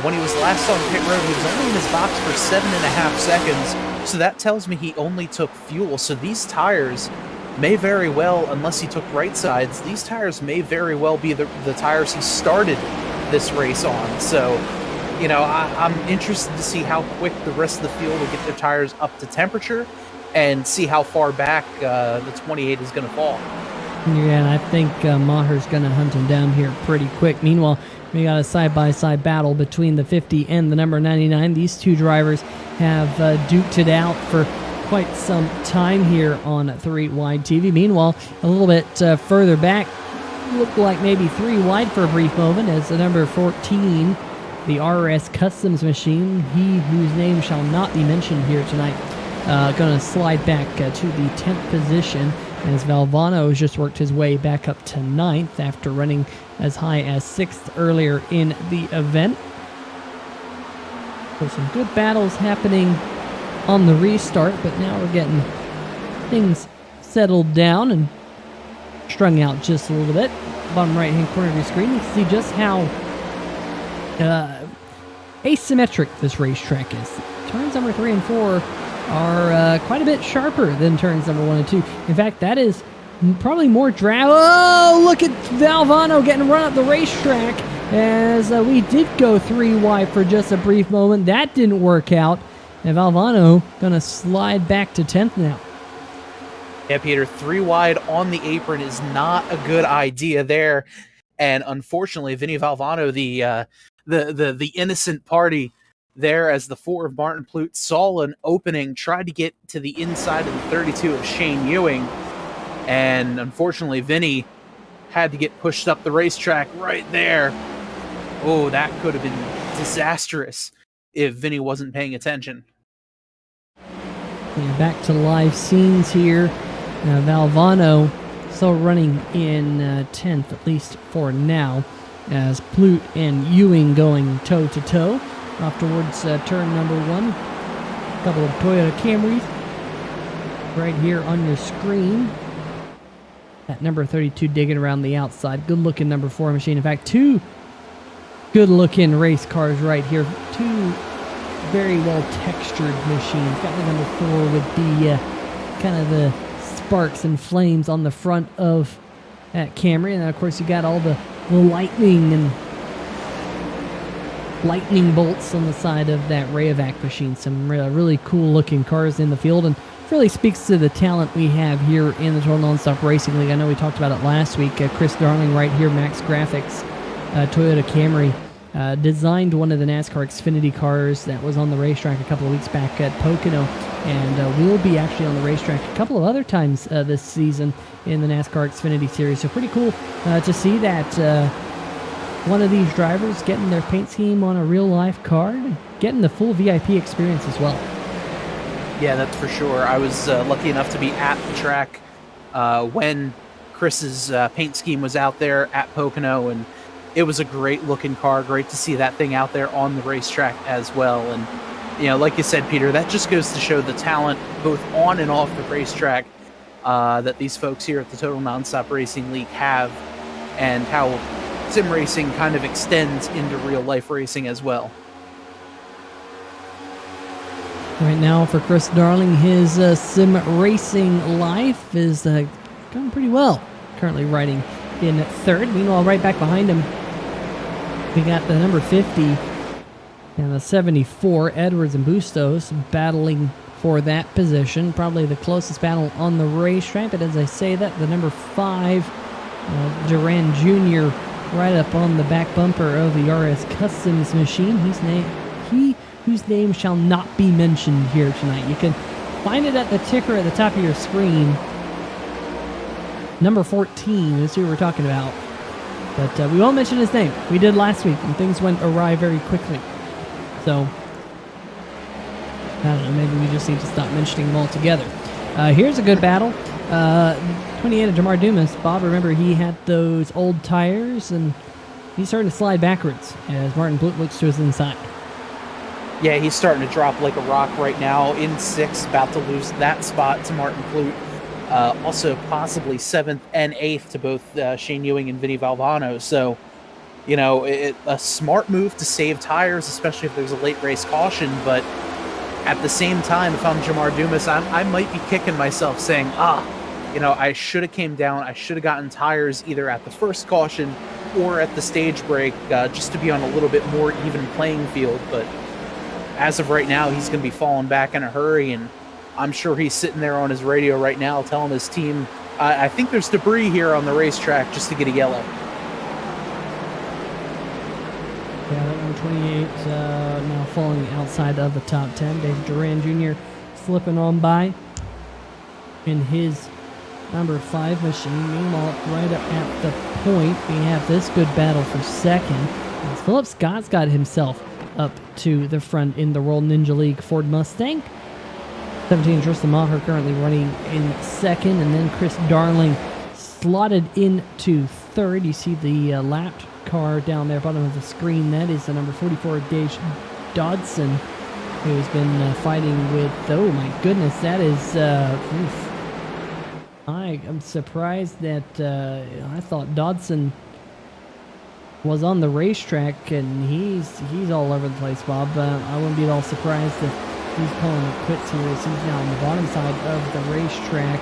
When he was last on pit road, he was only in his box for 7.5 seconds, so that tells me he only took fuel. So these tires may very well, unless he took right sides, these tires may very well be the tires he started this race on. So, you know, I'm interested to see how quick the rest of the field will get their tires up to temperature and see how far back the 28 is going to fall. Yeah, and I think Maher's going to hunt him down here pretty quick. Meanwhile, we got a side-by-side battle between the 50 and the number 99. These two drivers have duked it out for quite some time here on 3 Wide TV. Meanwhile, a little bit further back, looked like maybe 3 wide for a brief moment as the number 14, the RS Customs machine, he whose name shall not be mentioned here tonight, going to slide back to the 10th position as Valvano has just worked his way back up to 9th after running as high as 6th earlier in the event. So some good battles happening on the restart, but now we're getting things settled down and strung out just a little bit. Bottom right hand corner of your screen, you can see just how asymmetric this racetrack is. Turns number 3 and 4 are quite a bit sharper than turns number 1 and 2. In fact, that is probably more drag. Oh, look at Valvano getting run up the racetrack as we did go 3 wide for just a brief moment. That didn't work out. And Valvano going to slide back to 10th now. Yeah, Peter, 3 wide on the apron is not a good idea there. And unfortunately, Vinny Valvano, the innocent party there as the 4 of Martin Plute saw an opening, tried to get to the inside of the 32 of Shane Ewing. And unfortunately, Vinny had to get pushed up the racetrack right there. Oh, that could have been disastrous if Vinny wasn't paying attention. Yeah, back to live scenes here. Valvano still running in 10th, at least for now, as Plute and Ewing going toe-to-toe. Off towards turn number 1. A couple of Toyota Camrys right here on your screen. That number 32 digging around the outside. Good-looking number 4 machine. In fact, 2 good-looking race cars right here. 2 very well-textured machines. Got the number 4 with the kind of the sparks and flames on the front of that Camry. And then, of course, you got all the lightning and lightning bolts on the side of that Rayovac machine. Some really cool looking cars in the field, and really speaks to the talent we have here in the Total Nonstop Racing League. I know we talked about it last week. Chris Darling right here, Bagcraft, Toyota Camry, designed one of the NASCAR Xfinity cars that was on the racetrack a couple of weeks back at Pocono, and will be actually on the racetrack a couple of other times this season in the NASCAR Xfinity Series. So pretty cool to see that one of these drivers getting their paint scheme on a real-life car, getting the full VIP experience as well. Yeah, that's for sure. I was lucky enough to be at the track when Chris's paint scheme was out there at Pocono, and it was a great looking car. Great to see that thing out there on the racetrack as well. And, you know, like you said, Peter, that just goes to show the talent both on and off the racetrack that these folks here at the Total Nonstop Racing League have, and how sim racing kind of extends into real life racing as well. Right now for Chris Darling, his sim racing life is going pretty well. Currently riding in third. Meanwhile, right back behind him, we got the number 50 and the 74, Edwards and Bustos, battling for that position. Probably the closest battle on the racetrack. But as I say that, the number 5, Duran Jr., right up on the back bumper of the RS Customs machine. Whose name shall not be mentioned here tonight. You can find it at the ticker at the top of your screen. Number 14 is who we're talking about. But we won't mention his name. We did last week, and things went awry very quickly. So, I don't know, maybe we just need to stop mentioning them altogether. Here's a good battle. 28 of Jamar Dumas. Bob, remember, he had those old tires, and he's starting to slide backwards as Martin Blute looks to his inside. Yeah, he's starting to drop like a rock right now in 6th, about to lose that spot to Martin Blute. Also possibly 7th and 8th to both Shane Ewing and Vinny Valvano. So, you know, a smart move to save tires, especially if there's a late race caution. But at the same time, if I'm Jamar Dumas, I might be kicking myself saying, you know, I should have came down. I should have gotten tires either at the first caution or at the stage break, just to be on a little bit more even playing field. But as of right now, he's going to be falling back in a hurry, and I'm sure he's sitting there on his radio right now telling his team, I think there's debris here on the racetrack, just to get a yellow. Yeah, that number 28 now falling outside of the top 10. Dave Duran Jr. slipping on by in his number 5 machine. Meanwhile, right up at the point, we have this good battle for second. As Philip Scott's got himself up to the front in the World Ninja League Ford Mustang. 17, Tristan Maher currently running in second, and then Chris Darling slotted into third. You see the lapped car down there, bottom of the screen. That is the number 44, Gage Dodson, who's been fighting with, oh my goodness, that is, I'm surprised that I thought Dodson was on the racetrack, and he's all over the place, Bob. I wouldn't be at all surprised if he's calling it quits here as he's now on the bottom side of the racetrack.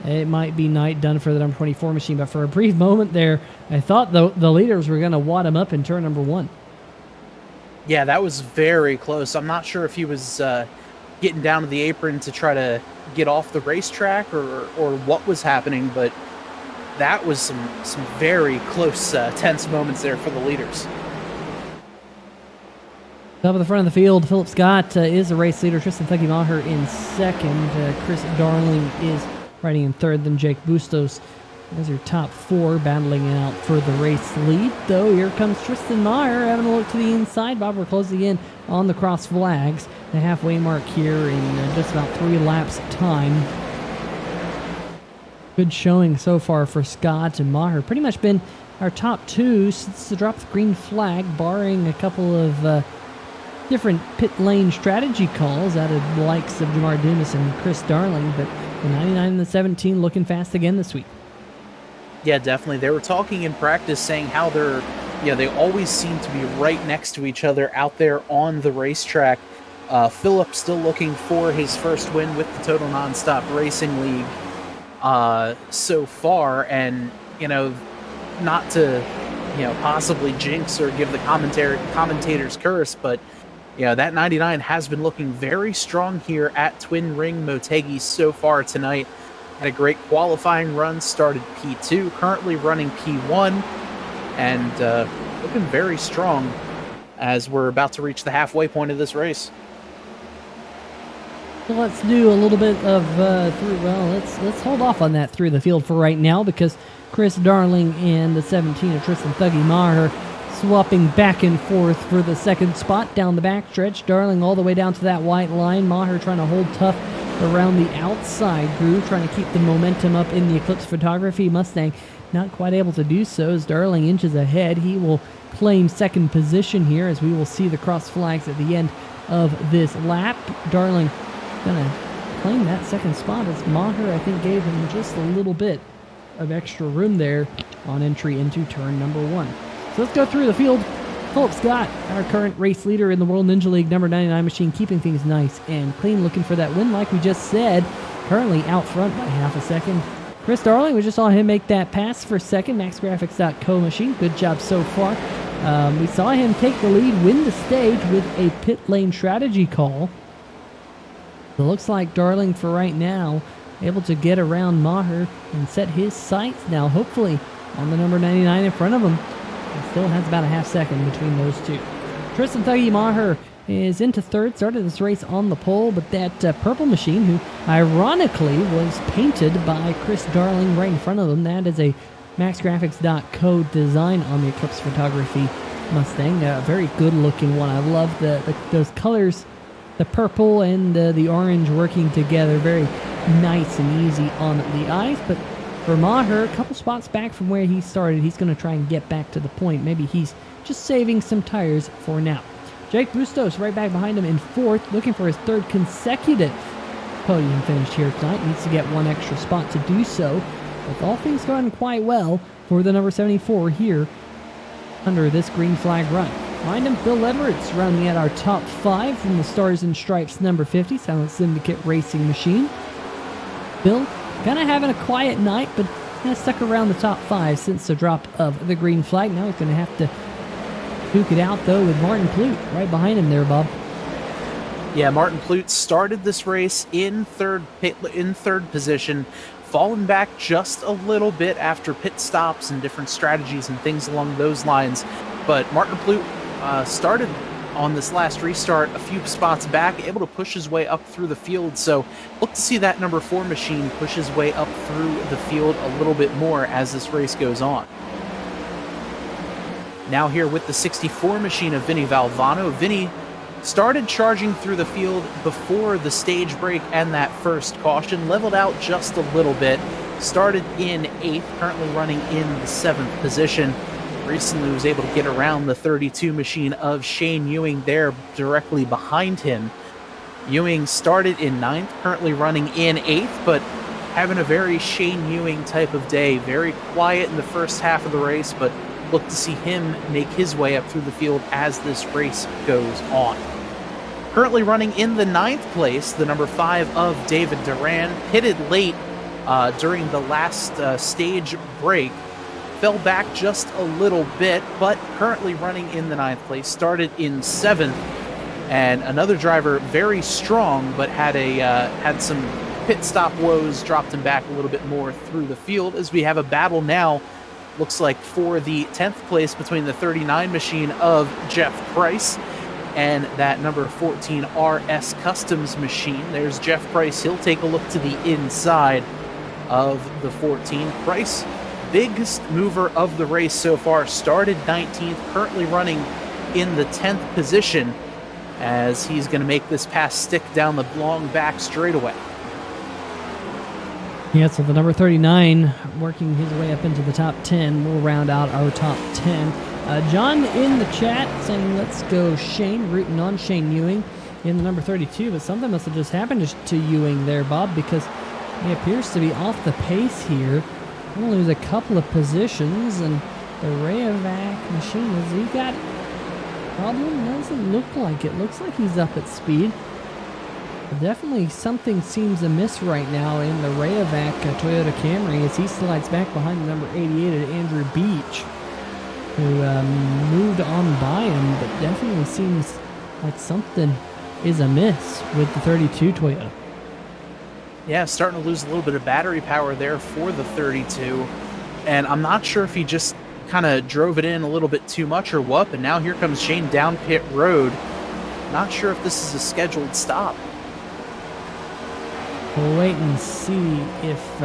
It might be night done for the number 24 machine, but for a brief moment there, I thought the leaders were going to wad him up in turn number 1. Yeah, that was very close. I'm not sure if he was getting down to the apron to try to get off the racetrack or what was happening, but that was some very close, tense moments there for the leaders. Top of the front of the field, Philip Scott is the race leader. Tristan Thuggy Maher in second. Chris Darling is riding in third. Then Jake Bustos. Those are top 4 battling out for the race lead. Though here comes Tristan Maher having a look to the inside. Bob, we're closing in on the cross flags. The halfway mark here in just about 3 laps time. Good showing so far for Scott and Maher. Pretty much been our top 2 since the drop of the green flag, barring a couple of different pit lane strategy calls out of the likes of Jamar Dumas and Chris Darling. But the 99 and the 17 looking fast again this week. Yeah, definitely. They were talking in practice saying how they always seem to be right next to each other out there on the racetrack. Philip still looking for his first win with the Total Nonstop Racing League so far, and not to possibly jinx or give the commentator's curse, but Yeah, that 99 has been looking very strong here at Twin Ring Motegi so far tonight. Had a great qualifying run, started P2, currently running P1, and looking very strong as we're about to reach the halfway point of this race. So let's do a little bit of let's hold off on that through the field for right now, because Chris Darling and the 17 of Tristan Thuggy Maher swapping back and forth for the second spot down the backstretch. Darling all the way down to that white line. Maher trying to hold tough around the outside groove, trying to keep the momentum up in the Eclipse Photography Mustang. Not quite able to do so as Darling inches ahead. He will claim second position here, as we will see the cross flags at the end of this lap. Darling gonna claim that second spot, as Maher, I think, gave him just a little bit of extra room there on entry into turn number 1. So let's go through the field. Philip Scott, our current race leader in the World Ninja League number 99 machine, keeping things nice and clean, looking for that win like we just said. Currently out front by half a second. Chris Darling, we just saw him make that pass for second. MaxGraphics.co machine, good job so far. We saw him take the lead, win the stage with a pit lane strategy call. It looks like Darling, for right now, able to get around Maher and set his sights now, hopefully, on the number 99 in front of him. He still has about a half second between those two. Tristan Thuggy Maher is into third, started this race on the pole, but that purple machine, who ironically was painted by Chris Darling right in front of him, that is a MaxGraphics.co design on the Eclipse Photography Mustang. A very good looking one. I love those colors, the purple and the orange working together. Very nice and easy on the eyes. But for Maher, a couple spots back from where he started, he's going to try and get back to the point. Maybe he's just saving some tires for now. Jake Bustos right back behind him in fourth, looking for his third consecutive podium finish here tonight. Needs to get one extra spot to do so. With all things going quite well for the number 74 here under this green flag run. Behind him, Bill Everett's rounding out our top 5 from the Stars and Stripes number 50, Silent Syndicate Racing Machine. Bill kind of having a quiet night, but kind of stuck around the top 5 since the drop of the green flag. Now he's going to have to duke it out, though, with Martin Plute right behind him there, Bob. Yeah, Martin Plute started this race in third position, fallen back just a little bit after pit stops and different strategies and things along those lines. But Martin Plute started on this last restart a few spots back, able to push his way up through the field. So look to see that number 4 machine push his way up through the field a little bit more as this race goes on. Now here with the 64 machine of Vinny Valvano. Vinny started charging through the field before the stage break and that first caution, leveled out just a little bit, started in 8th, currently running in the 7th position. Recently was able to get around the 32 machine of Shane Ewing there directly behind him. Ewing started in 9th, currently running in 8th, but having a very Shane Ewing type of day. Very quiet in the first half of the race, but look to see him make his way up through the field as this race goes on. Currently running in the 9th place, the number 5 of David Duran, pitted late during the last stage break. Fell back just a little bit, but currently running in the 9th place. Started in 7th, and another driver very strong, but had some pit stop woes, dropped him back a little bit more through the field. As we have a battle now, looks like for the 10th place between the 39 machine of Jeff Price and that number 14 RS Customs machine. There's Jeff Price. He'll take a look to the inside of the 14. Price, biggest mover of the race so far, started 19th, currently running in the 10th position as he's going to make this pass stick down the long back straightaway. Yeah, so the number 39 working his way up into the top 10. We'll round out our top 10. John in the chat saying, let's go Shane, rooting on Shane Ewing in the number 32, but something must have just happened to Ewing there, Bob, because he appears to be off the pace here. He'll lose a couple of positions, and the Rayovac machine, has he got a problem? Doesn't look like it. Looks like he's up at speed. Definitely something seems amiss right now in the Rayovac Toyota Camry as he slides back behind the number 88 at Andrew Beach, who moved on by him, but definitely seems like something is amiss with the 32 Toyota. Yeah, starting to lose a little bit of battery power there for the 32. And I'm not sure if he just kind of drove it in a little bit too much or what, but now here comes Shane down pit road. Not sure if this is a scheduled stop. We'll wait and see if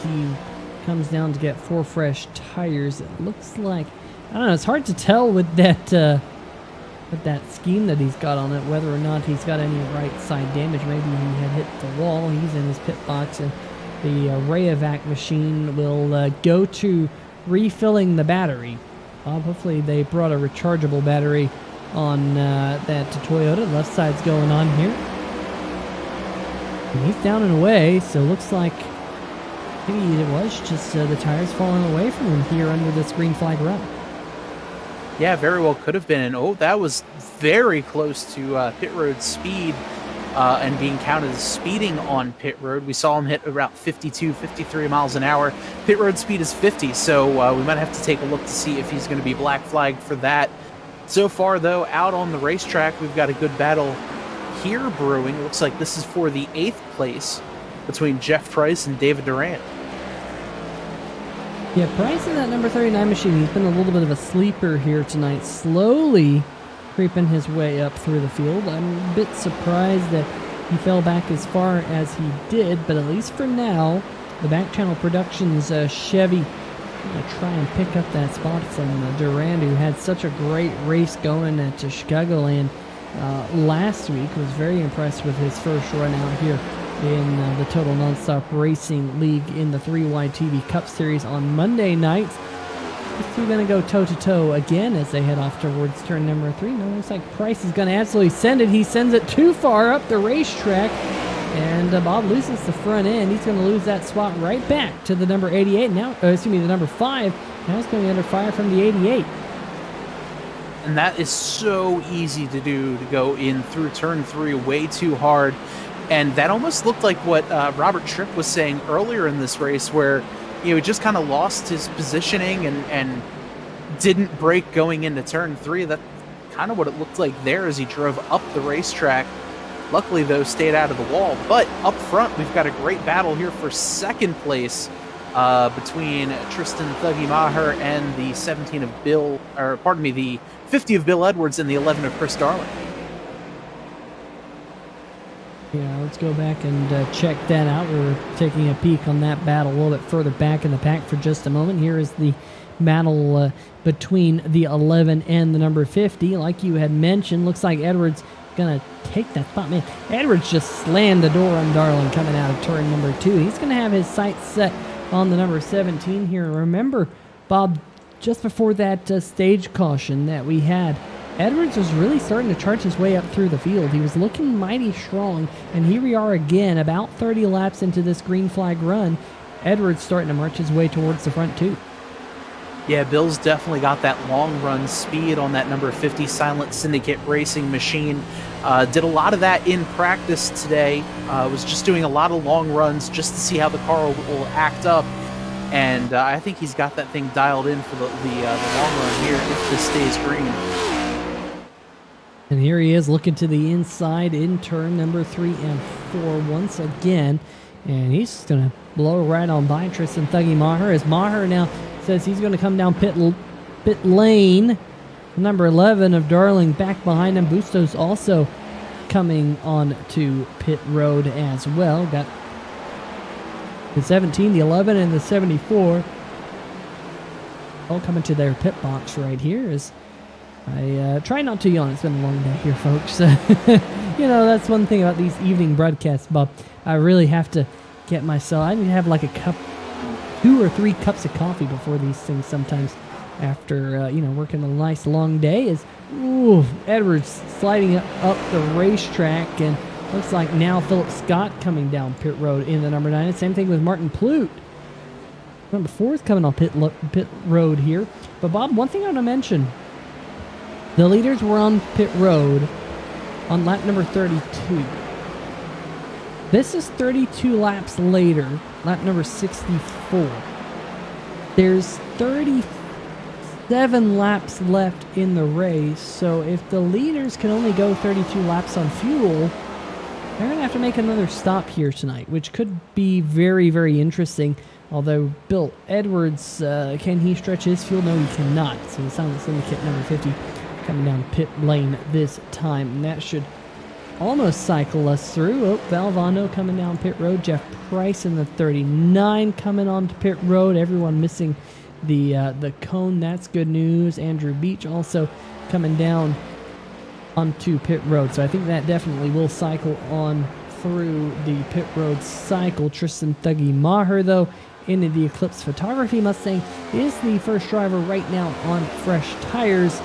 he comes down to get 4 fresh tires. It looks like, I don't know, it's hard to tell with that scheme that he's got on it, whether or not he's got any right side damage. Maybe he had hit the wall. He's in his pit box, and the Rayovac machine will go to refilling the battery. Hopefully they brought a rechargeable battery on that Toyota. Left side's going on here. And he's down and away, so looks like maybe it was just the tires falling away from him here under this green flag run. Yeah, very well could have been. And oh, that was very close to pit road speed and being counted as speeding on pit road. We saw him hit about 52, 53 miles an hour. Pit road speed is 50, so we might have to take a look to see if he's going to be black flagged for that. So far, though, out on the racetrack, we've got a good battle here brewing. It looks like this is for the 8th place between Jeff Price and David Durant. Yeah, Price in that number 39 machine, he's been a little bit of a sleeper here tonight, slowly creeping his way up through the field. I'm a bit surprised that he fell back as far as he did, but at least for now, the Back Channel Productions Chevy going to try and pick up that spot from Durand, who had such a great race going at Chicagoland last week. Was very impressed with his first run out here in the Total Nonstop Racing League in the 3WideTV Cup Series on Monday nights. These two are going to go toe-to-toe again as they head off towards turn number 3. No, looks like Price is going to absolutely send it. He sends it too far up the racetrack, and Bob loses the front end. He's going to lose that spot right back to the number 88. Now, the number 5. Now he's going to be under fire from the 88. And that is so easy to do, to go in through turn 3 way too hard. And that almost looked like what Robert Tripp was saying earlier in this race, where he just kind of lost his positioning and didn't brake going into turn 3. That's kind of what it looked like there as he drove up the racetrack. Luckily, though, stayed out of the wall. But up front, we've got a great battle here for second place between Tristan Thuggy Maher and the 17 of Bill, or pardon me, the 50 of Bill Edwards and the 11 of Chris Darling. Yeah, let's go back and check that out. We're taking a peek on that battle a little bit further back in the pack for just a moment. Here is the battle between the 11 and the number 50. Like you had mentioned, looks like Edwards going to take that spot. Man, Edwards just slammed the door on Darling coming out of turn number 2. He's going to have his sights set on the number 17 here. Remember, Bob, just before that stage caution that we had, Edwards was really starting to charge his way up through the field. He was looking mighty strong, and here we are again, about 30 laps into this green flag run. Edwards starting to march his way towards the front, too. Yeah, Bill's definitely got that long run speed on that number 50 Silent Syndicate racing machine. Did a lot of that in practice today. Was just doing a lot of long runs just to see how the car will act up. And I think he's got that thing dialed in for the long run here if this stays green. And here he is looking to the inside in turn number 3 and 4 once again. And he's just going to blow right on by Tristan Thuggy Maher, as Maher now says he's going to come down pit lane. Number 11 of Darling back behind him. Bustos also coming on to pit road as well. Got the 17, the 11, and the 74 all coming to their pit box right here. As I try not to yawn. It's been a long day here, folks. That's one thing about these evening broadcasts, Bob. I really have to get myself... I need to have like a cup, 2 or 3 cups of coffee before these things sometimes after, working a nice long day. Edwards sliding up the racetrack, and looks like now Philip Scott coming down pit road in the number 9. Same thing with Martin Plute. Number 4 is coming on pit road here. But, Bob, one thing I want to mention... The leaders were on pit road on lap number 32. This is 32 laps later, lap number 64. There's 7 laps left in the race, so if the leaders can only go 32 laps on fuel, they're going to have to make another stop here tonight, which could be very, very interesting. Although Bill Edwards, can he stretch his fuel? No, he cannot. So the Silent Syndicate number 50 coming down pit lane this time, and that should almost cycle us through. Oh, Valvano coming down pit road. Jeff Price in the 39 coming onto pit road. Everyone missing the cone. That's good news. Andrew Beach also coming down onto pit road. So I think that definitely will cycle on through the pit road cycle. Tristan Thuggy Maher, though, into the Eclipse Photography Mustang, is the first driver right now on fresh tires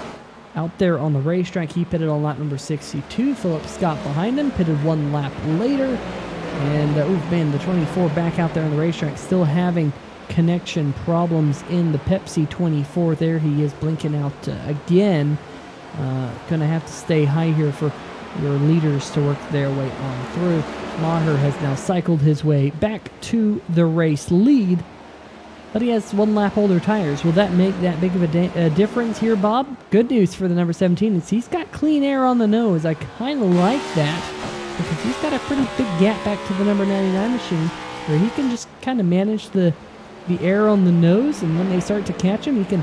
out there on the racetrack. He pitted on lap number 62. Philip Scott behind him, pitted 1 lap later. And, the 24 back out there on the racetrack, still having connection problems in the Pepsi 24 there. He is blinking out again. Gonna have to stay high here for your leaders to work their way on through. Maher has now cycled his way back to the race lead, but he has 1 lap older tires. Will that make that big of a difference here, Bob? Good news for the number 17 is he's got clean air on the nose. I kind of like that because he's got a pretty big gap back to the number 99 machine where he can just kind of manage the air on the nose, and when they start to catch him, he can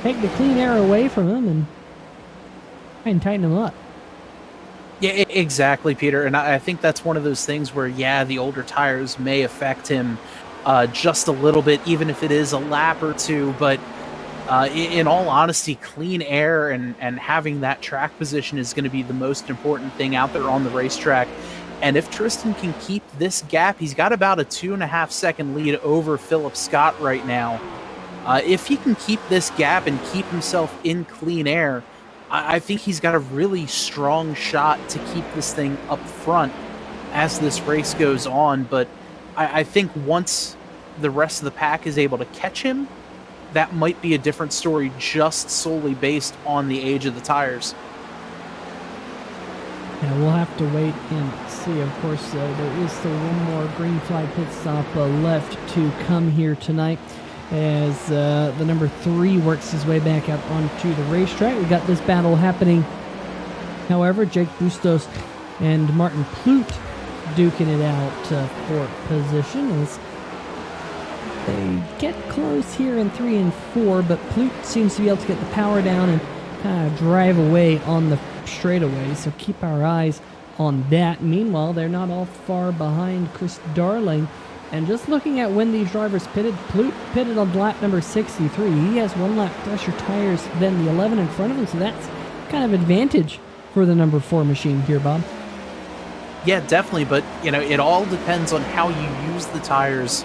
take the clean air away from him and try and tighten him up. Yeah, exactly, Peter. And I think that's one of those things where, yeah, the older tires may affect him just a little bit, even if it is a lap or two. But in all honesty, clean air and having that track position is going to be the most important thing out there on the racetrack. And if Tristan can keep this gap, he's got about a 2.5-second lead over Philip Scott right now. If he can keep this gap and keep himself in clean air, I think he's got a really strong shot to keep this thing up front as this race goes on. But I think once the rest of the pack is able to catch him, that might be a different story just solely based on the age of the tires. Yeah, we'll have to wait and see. Of course, there is still one more green flag pit stop left to come here tonight, as the number 3 works his way back out onto the racetrack. We got this battle happening. However, Jake Bustos and Martin Ploot duking it out for position as they get close here in 3 and 4, but Ploot seems to be able to get the power down and kind of drive away on the straightaway, so keep our eyes on that. Meanwhile, they're not all far behind Chris Darling. And just looking at when these drivers pitted, Ploot pitted on lap number 63. He has 1 lap fresher tires than the 11 in front of him, so that's kind of advantage for the number 4 machine here, Bob. Yeah, definitely, but it all depends on how you use the tires,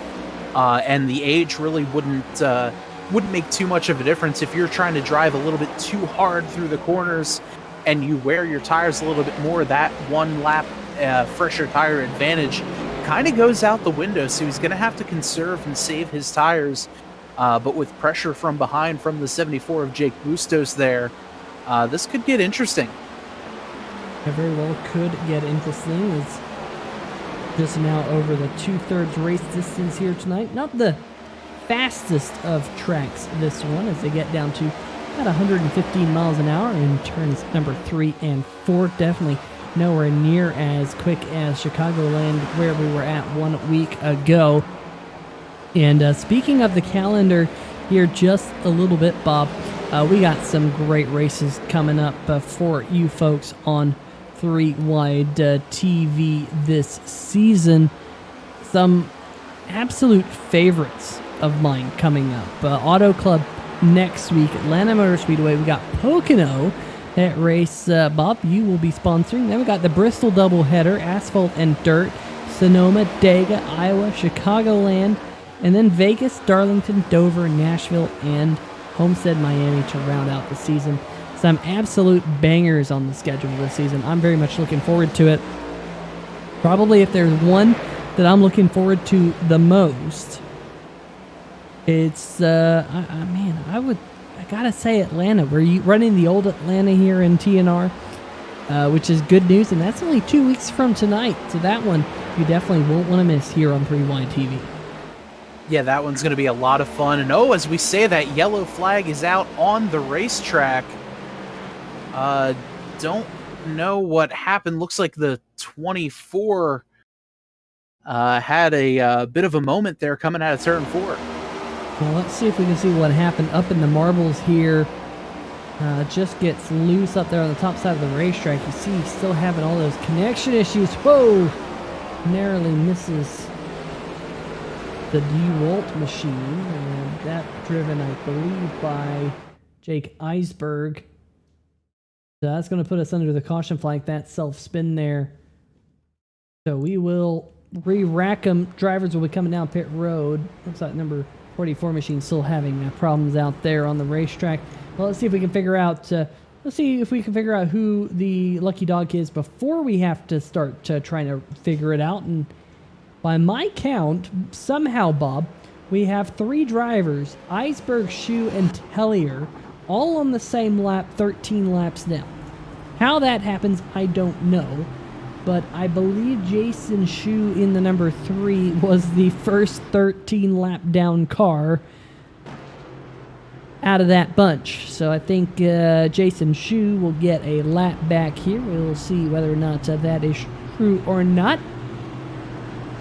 and the age really wouldn't make too much of a difference. If you're trying to drive a little bit too hard through the corners and you wear your tires a little bit more, that 1 lap fresher tire advantage kind of goes out the window. So he's going to have to conserve and save his tires, but with pressure from behind from the 74 of Jake Bustos there, this could get interesting. It very well could get interesting. It's just now over the 2/3 race distance here tonight. Not the fastest of tracks, this one, as they get down to about 115 miles an hour in turns number 3 and 4. Definitely nowhere near as quick as Chicagoland, where we were at 1 week ago. And speaking of the calendar here just a little bit, Bob, we got some great races coming up for you folks on 3WideTV this season. Some absolute favorites of mine coming up. Auto Club next week, Atlanta Motor Speedway. We got Pocono. That race, Bob, you will be sponsoring. Then we got the Bristol doubleheader, Asphalt and Dirt, Sonoma, Dega, Iowa, Chicagoland, and then Vegas, Darlington, Dover, Nashville, and Homestead, Miami to round out the season. Some absolute bangers on the schedule this season. I'm very much looking forward to it. Probably if there's one that I'm looking forward to the most, it's, I gotta say Atlanta. We're running the old Atlanta here in TNR, which is good news, and that's only 2 weeks from tonight. So that one you definitely won't want to miss here on 3WideTV. Yeah, that one's going to be a lot of fun. And oh, as we say that, yellow flag is out on the racetrack. Don't know what happened. Looks like the 24 had a bit of a moment there coming out of turn 4. Well, let's see if we can see what happened up in the marbles here. Just gets loose up there on the top side of the racetrack. You see he's still having all those connection issues. Whoa! Narrowly misses the DeWalt machine, and that driven, I believe, by Jake Eisberg. So that's going to put us under the caution flag, that self-spin there. So we will re-rack them. Drivers will be coming down pit road. Looks like number 44 machine still having problems out there on the racetrack. Well, let's see if we can figure out who the lucky dog is before we have to start trying to figure it out. And by my count, somehow, Bob, we have 3 drivers, Eisberg, Schue, and Tellier, all on the same lap, 13 laps down. How that happens, I don't know. But I believe Jason Schue in the number 3 was the first 13 lap down car out of that bunch. So I think Jason Schue will get a lap back here. We'll see whether or not that is true or not.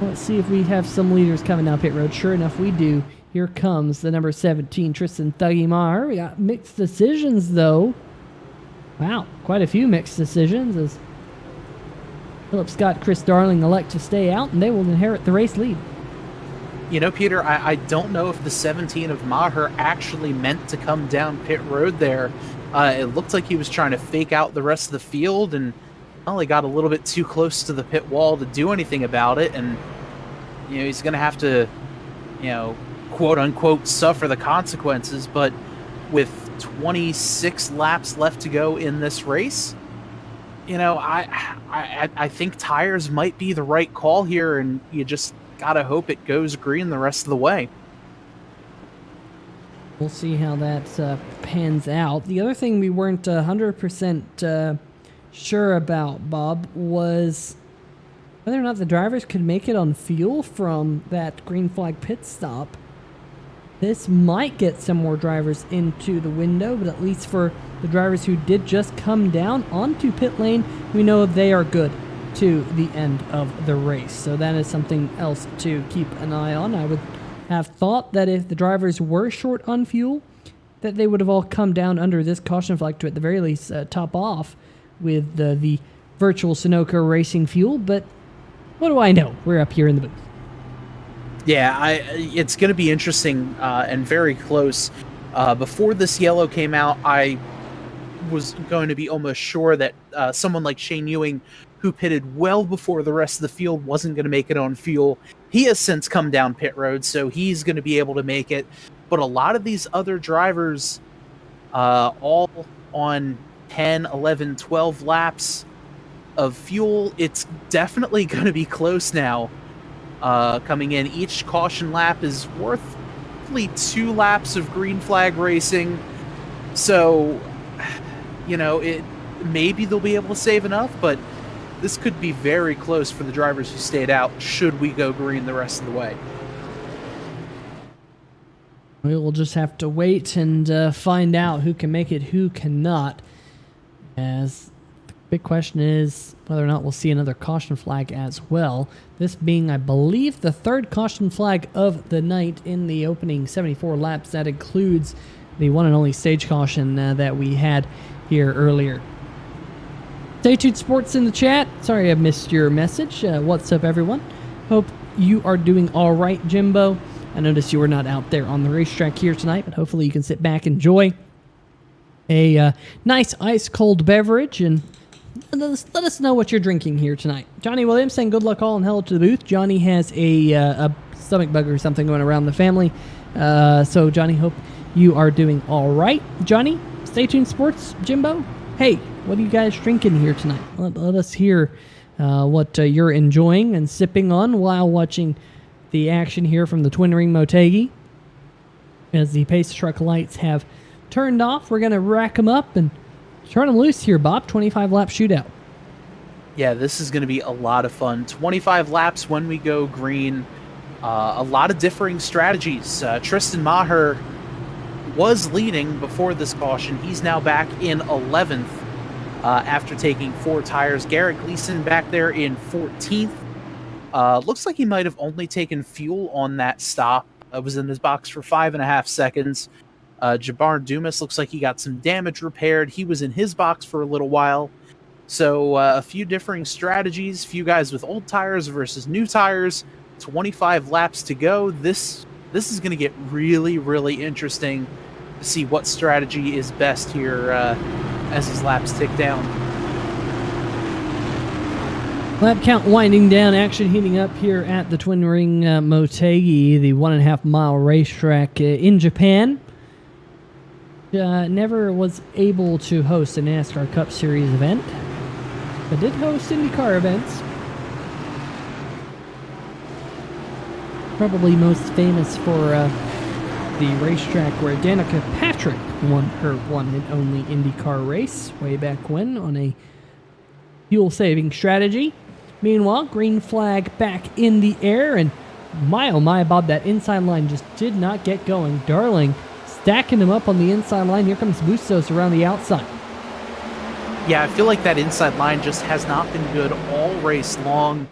Let's see if we have some leaders coming down pit road. Sure enough, we do. Here comes the number 17, Tristan Thuggy Maher. We got mixed decisions, though. Wow, quite a few mixed decisions as Philip Scott, Chris Darling elect to stay out, and they will inherit the race lead. You know, Peter, I don't know if the 17 of Maher actually meant to come down pit road there. It looked like he was trying to fake out the rest of the field and only got a little bit too close to the pit wall to do anything about it. And, you know, he's going to have to, you know, quote unquote, suffer the consequences. But with 26 laps left to go in this race, you know, I think tires might be the right call here, and you just gotta hope it goes green the rest of the way. We'll see how that pans out. The other thing we weren't 100% sure about, Bob, was whether or not the drivers could make it on fuel from that green flag pit stop. This might get some more drivers into the window, but at least for the drivers who did just come down onto pit lane, we know they are good to the end of the race. So that is something else to keep an eye on. I would have thought that if the drivers were short on fuel, that they would have all come down under this caution flag to at the very least top off with the virtual Sunoco racing fuel. But what do I know? We're up here in the booth. Yeah, it's going to be interesting and very close. Before this yellow came out, I was going to be almost sure that someone like Shane Ewing, who pitted well before the rest of the field, wasn't going to make it on fuel. He has since come down pit road, so he's going to be able to make it. But a lot of these other drivers, all on 10, 11, 12 laps of fuel, it's definitely going to be close now. Coming in, each caution lap is worth roughly 2 laps of green flag racing. So, you know, maybe they'll be able to save enough, but this could be very close for the drivers who stayed out should we go green the rest of the way. We will just have to wait and find out who can make it, who cannot. As the big question is whether or not we'll see another caution flag as well. This being, I believe, the 3rd caution flag of the night in the opening 74 laps. That includes the one and only stage caution that we had here earlier. Stay tuned, sports in the chat. Sorry I missed your message. What's up, everyone? Hope you are doing all right, Jimbo. I noticed you were not out there on the racetrack here tonight, but hopefully you can sit back and enjoy a nice ice-cold beverage, and let us know what you're drinking here tonight. Johnny Williams saying good luck all and hello to the booth. Johnny has a stomach bug or something going around the family. So, Johnny, hope you are doing all right. Johnny, stay tuned, sports. Jimbo, hey, what are you guys drinking here tonight? Let us hear what you're enjoying and sipping on while watching the action here from the Twin Ring Motegi. As the pace truck lights have turned off, we're going to rack them up and turn them loose here, Bob. 25 lap shootout. Yeah, this is going to be a lot of fun. 25 laps when we go green. A lot of differing strategies. Tristan Maher was leading before this caution. He's now back in 11th after taking 4 tires. Garrett Gleason back there in 14th. Looks like he might have only taken fuel on that stop. Was in his box for 5.5 seconds. Jabbar Dumas looks like he got some damage repaired. He was in his box for a little while. So a few differing strategies. Few guys with old tires versus new tires. 25 laps to go. This is going to get really, really interesting to see what strategy is best here as his laps tick down. Lap count winding down, action heating up here at the Twin Ring Motegi, the 1.5 mile racetrack in Japan. Never was able to host a NASCAR Cup Series event, but did host IndyCar events. Probably most famous for the racetrack where Danica Patrick won her one and only IndyCar race way back when on a fuel-saving strategy. Meanwhile, green flag back in the air, and my oh my, Bob, that inside line just did not get going. Darling stacking him up on the inside line. Here comes Bustos around the outside. Yeah, I feel like that inside line just has not been good all race long.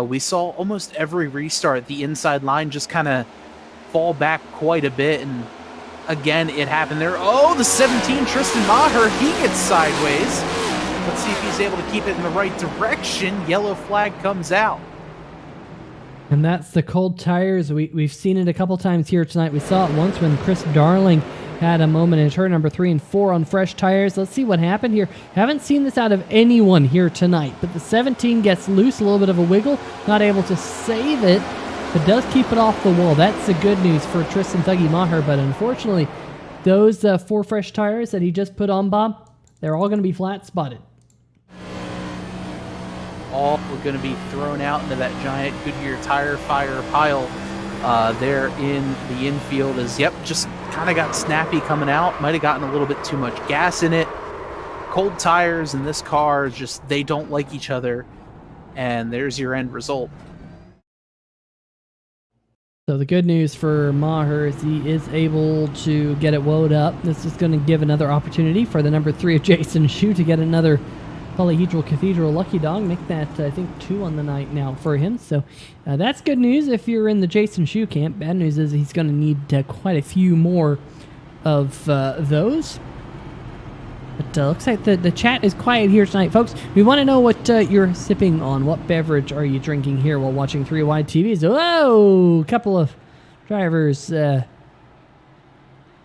We saw almost every restart, the inside line just kind of fall back quite a bit, and again, it happened there. Oh, the 17, Tristan Maher, he gets sideways. Let's see if he's able to keep it in the right direction. Yellow flag comes out. And that's the cold tires. We've seen it a couple times here tonight. We saw it once when Chris Darling had a moment in turn number 3 and 4 on fresh tires. Let's see what happened here. Haven't seen this out of anyone here tonight, but the 17 gets loose, a little bit of a wiggle, not able to save it, but does keep it off the wall. That's the good news for Tristan Thuggy Maher, but unfortunately, those 4 fresh tires that he just put on, Bob, they're all going to be flat spotted. All going to be thrown out into that giant Goodyear tire fire pile there in the infield. As just kind of got snappy coming out. Might have gotten a little bit too much gas in it. Cold tires in this car, just they don't like each other, and there's your end result. So the good news for Maher is he is able to get it woed up. This is going to give another opportunity for the number 3 of Jason Schue to get another Polyhedral Cathedral Lucky Dog. Make that, I think, 2 on the night now for him. So that's good news if you're in the Jason Schue camp. Bad news is he's going to need quite a few more of those. But looks like the chat is quiet here tonight, folks. We want to know what you're sipping on. What beverage are you drinking here while watching 3WideTV? Whoa! A couple of drivers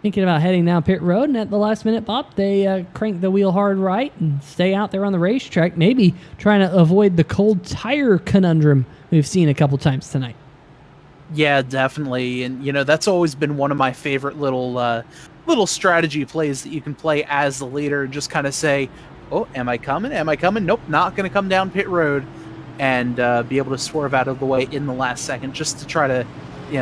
thinking about heading down pit road, and at the last minute, Bob, they crank the wheel hard right and stay out there on the racetrack, maybe trying to avoid the cold tire conundrum we've seen a couple times tonight. Yeah, definitely. And, that's always been one of my favorite little strategy plays that you can play as the leader and just kind of say, oh, am I coming? Am I coming? Nope, not going to come down pit road, and be able to swerve out of the way in the last second just to try to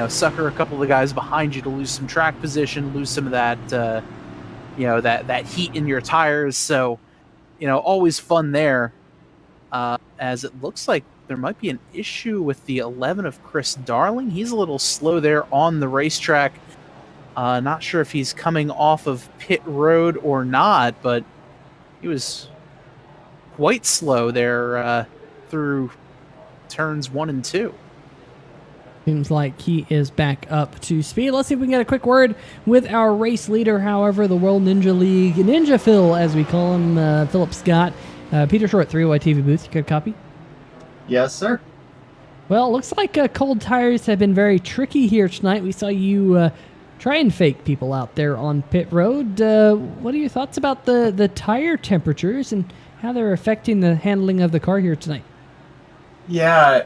sucker a couple of the guys behind you to lose some track position, lose some of that, that heat in your tires. So, always fun there. As it looks like there might be an issue with the 11 of Chris Darling. He's a little slow there on the racetrack. Not sure if he's coming off of pit road or not, but he was quite slow there through turns 1 and 2. Seems like he is back up to speed. Let's see if we can get a quick word with our race leader, however, the World Ninja League, Ninja Phil, as we call him, Philip Scott. Peter Short, 3WideTV booth. You got a copy? Yes, sir. Well, looks like cold tires have been very tricky here tonight. We saw you try and fake people out there on pit road. What are your thoughts about the tire temperatures and how they're affecting the handling of the car here tonight? Yeah,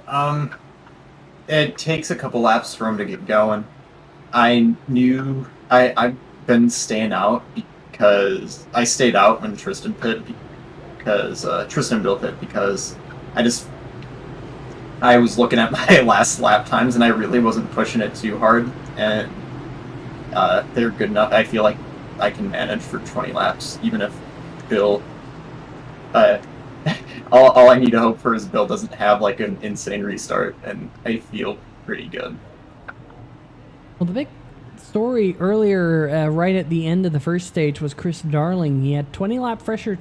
it takes a couple laps for him to get going. I knew I've been staying out because I stayed out when Tristan pit because Tristan built it because I was looking at my last lap times and I really wasn't pushing it too hard, and they're good enough. I feel like I can manage for 20 laps, even if Bill. All I need to hope for is Bill doesn't have like an insane restart, and I feel pretty good. Well, the big story earlier, right at the end of the first stage, was Chris Darling. He had 20-lap fresher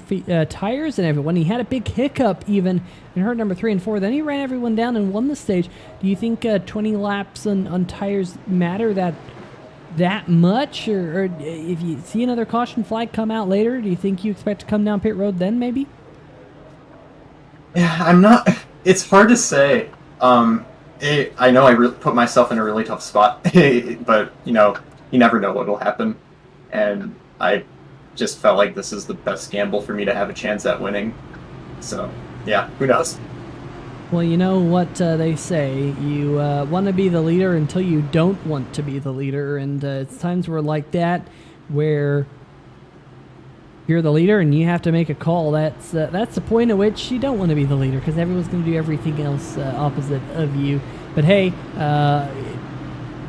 tires and everyone. He had a big hiccup even in hurt number 3 and 4. Then he ran everyone down and won the stage. Do you think 20 laps on tires matter that much? Or if you see another caution flag come out later, do you think you expect to come down pit road then maybe? Yeah, I'm not... It's hard to say. I know I put myself in a really tough spot, but, you know, you never know what will happen. And I just felt like this is the best gamble for me to have a chance at winning. So, yeah, who knows? Well, you know what they say. You want to be the leader until you don't want to be the leader. And it's times where like that where you're the leader and you have to make a call. That's the point at which you don't want to be the leader, because everyone's going to do everything else opposite of you. But hey,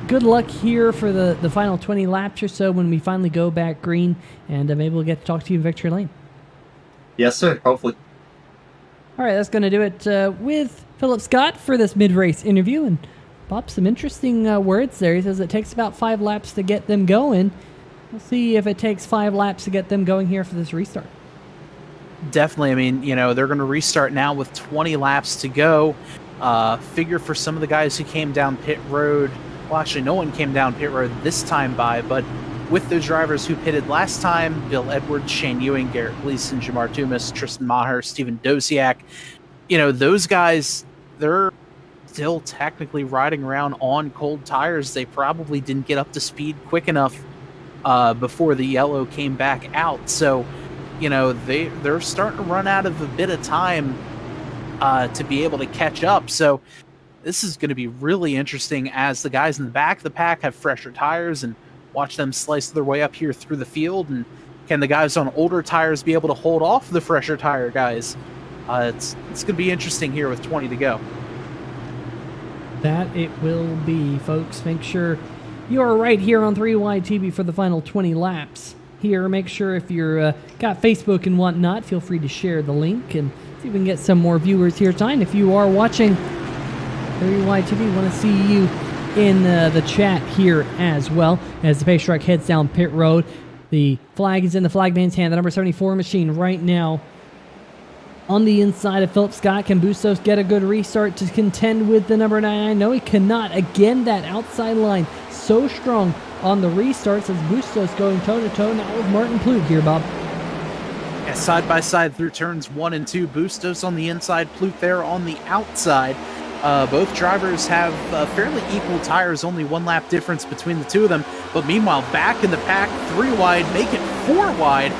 good luck here for the final 20 laps or so when we finally go back green, and maybe we'll get to talk to you in victory lane. Yes, sir. Hopefully. All right, that's going to do it with Philip Scott for this mid-race interview. And Bob, some interesting words there. He says it takes about 5 laps to get them going. We'll see if it takes 5 laps to get them going here for this restart. Definitely. I mean, you know, they're going to restart now with 20 laps to go. Figure for some of the guys who came down pit road, well, actually, no one came down pit road this time but with those drivers who pitted last time, Bill Edwards, Shane Ewing, Garrett Gleason, Jamar Dumas, Tristan Maher, Steven Dosiak, you know, those guys, they're still technically riding around on cold tires. They probably didn't get up to speed quick enough before the yellow came back out. So, you know, they're starting to run out of a bit of time to be able to catch up. So this is going to be really interesting as the guys in the back of the pack have fresher tires, and watch them slice their way up here through the field. And can the guys on older tires be able to hold off the fresher tire guys? It's going to be interesting here with 20 to go. That it will be, folks. Make sure you are right here on 3WideTV for the final 20 laps. Here, make sure if you're got Facebook and whatnot, feel free to share the link and see if we can get some more viewers here tonight. If you are watching 3WideTV, want to see you in the chat here as well as the pace truck heads down pit road. The flag is in the flagman's hand. The number 74 machine right now on the inside of Philip Scott. Can Bustos get a good restart to contend with the number 99? No, he cannot. Again, that outside line so strong on the restarts as Bustos going toe-to-toe now with Martin Ploog here, Bob. Yeah, side by side through turns 1 and 2. Bustos on the inside, Ploog there on the outside. Both drivers have fairly equal tires, only 1 lap difference between the two of them. But meanwhile, back in the pack, 3 wide, make it 4 wide.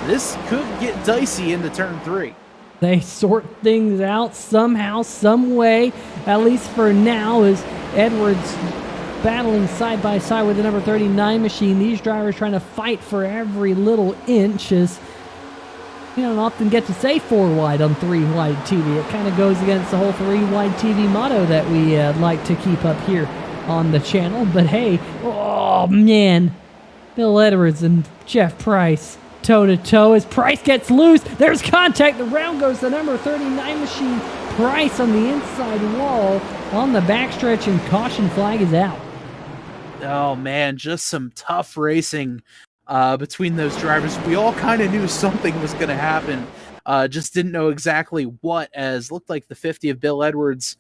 This could get dicey into turn 3. They sort things out somehow, some way, at least for now, as Edwards battling side by side with the number 39 machine. These drivers trying to fight for every little inch, as you don't often get to say 4 wide on 3WideTV. It kind of goes against the whole 3WideTV motto that we like to keep up here on the channel. But hey, oh man, Bill Edwards and Jeff Price toe-to-toe as Price gets loose. There's contact. The round goes the number 39 machine. Price on the inside wall on the backstretch, and caution flag is out. Oh man, just some tough racing between those drivers. We all kind of knew something was going to happen, just didn't know exactly what, as looked like the 50 of Bill Edwards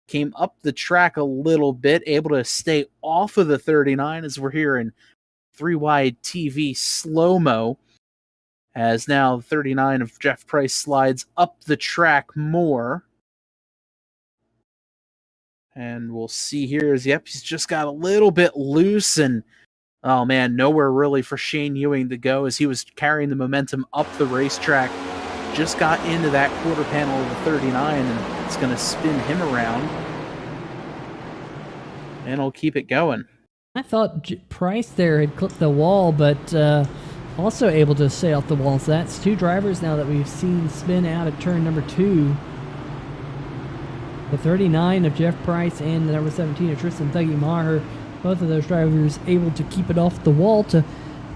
came up the track a little bit, able to stay off of the 39 as we're here in 3WideTV slow-mo, as now 39 of Jeff Price slides up the track more. And we'll see here as, yep, he's just got a little bit loose, and oh man, nowhere really for Shane Ewing to go as he was carrying the momentum up the racetrack. Just got into that quarter panel of the 39, and it's going to spin him around. And he'll keep it going. I thought Price there had clipped the wall, but also able to stay off the wall. So that's 2 drivers now that we've seen spin out at turn number 2. The 39 of Jeff Price and the number 17 of Tristan Thuggy Maher. Both of those drivers able to keep it off the wall to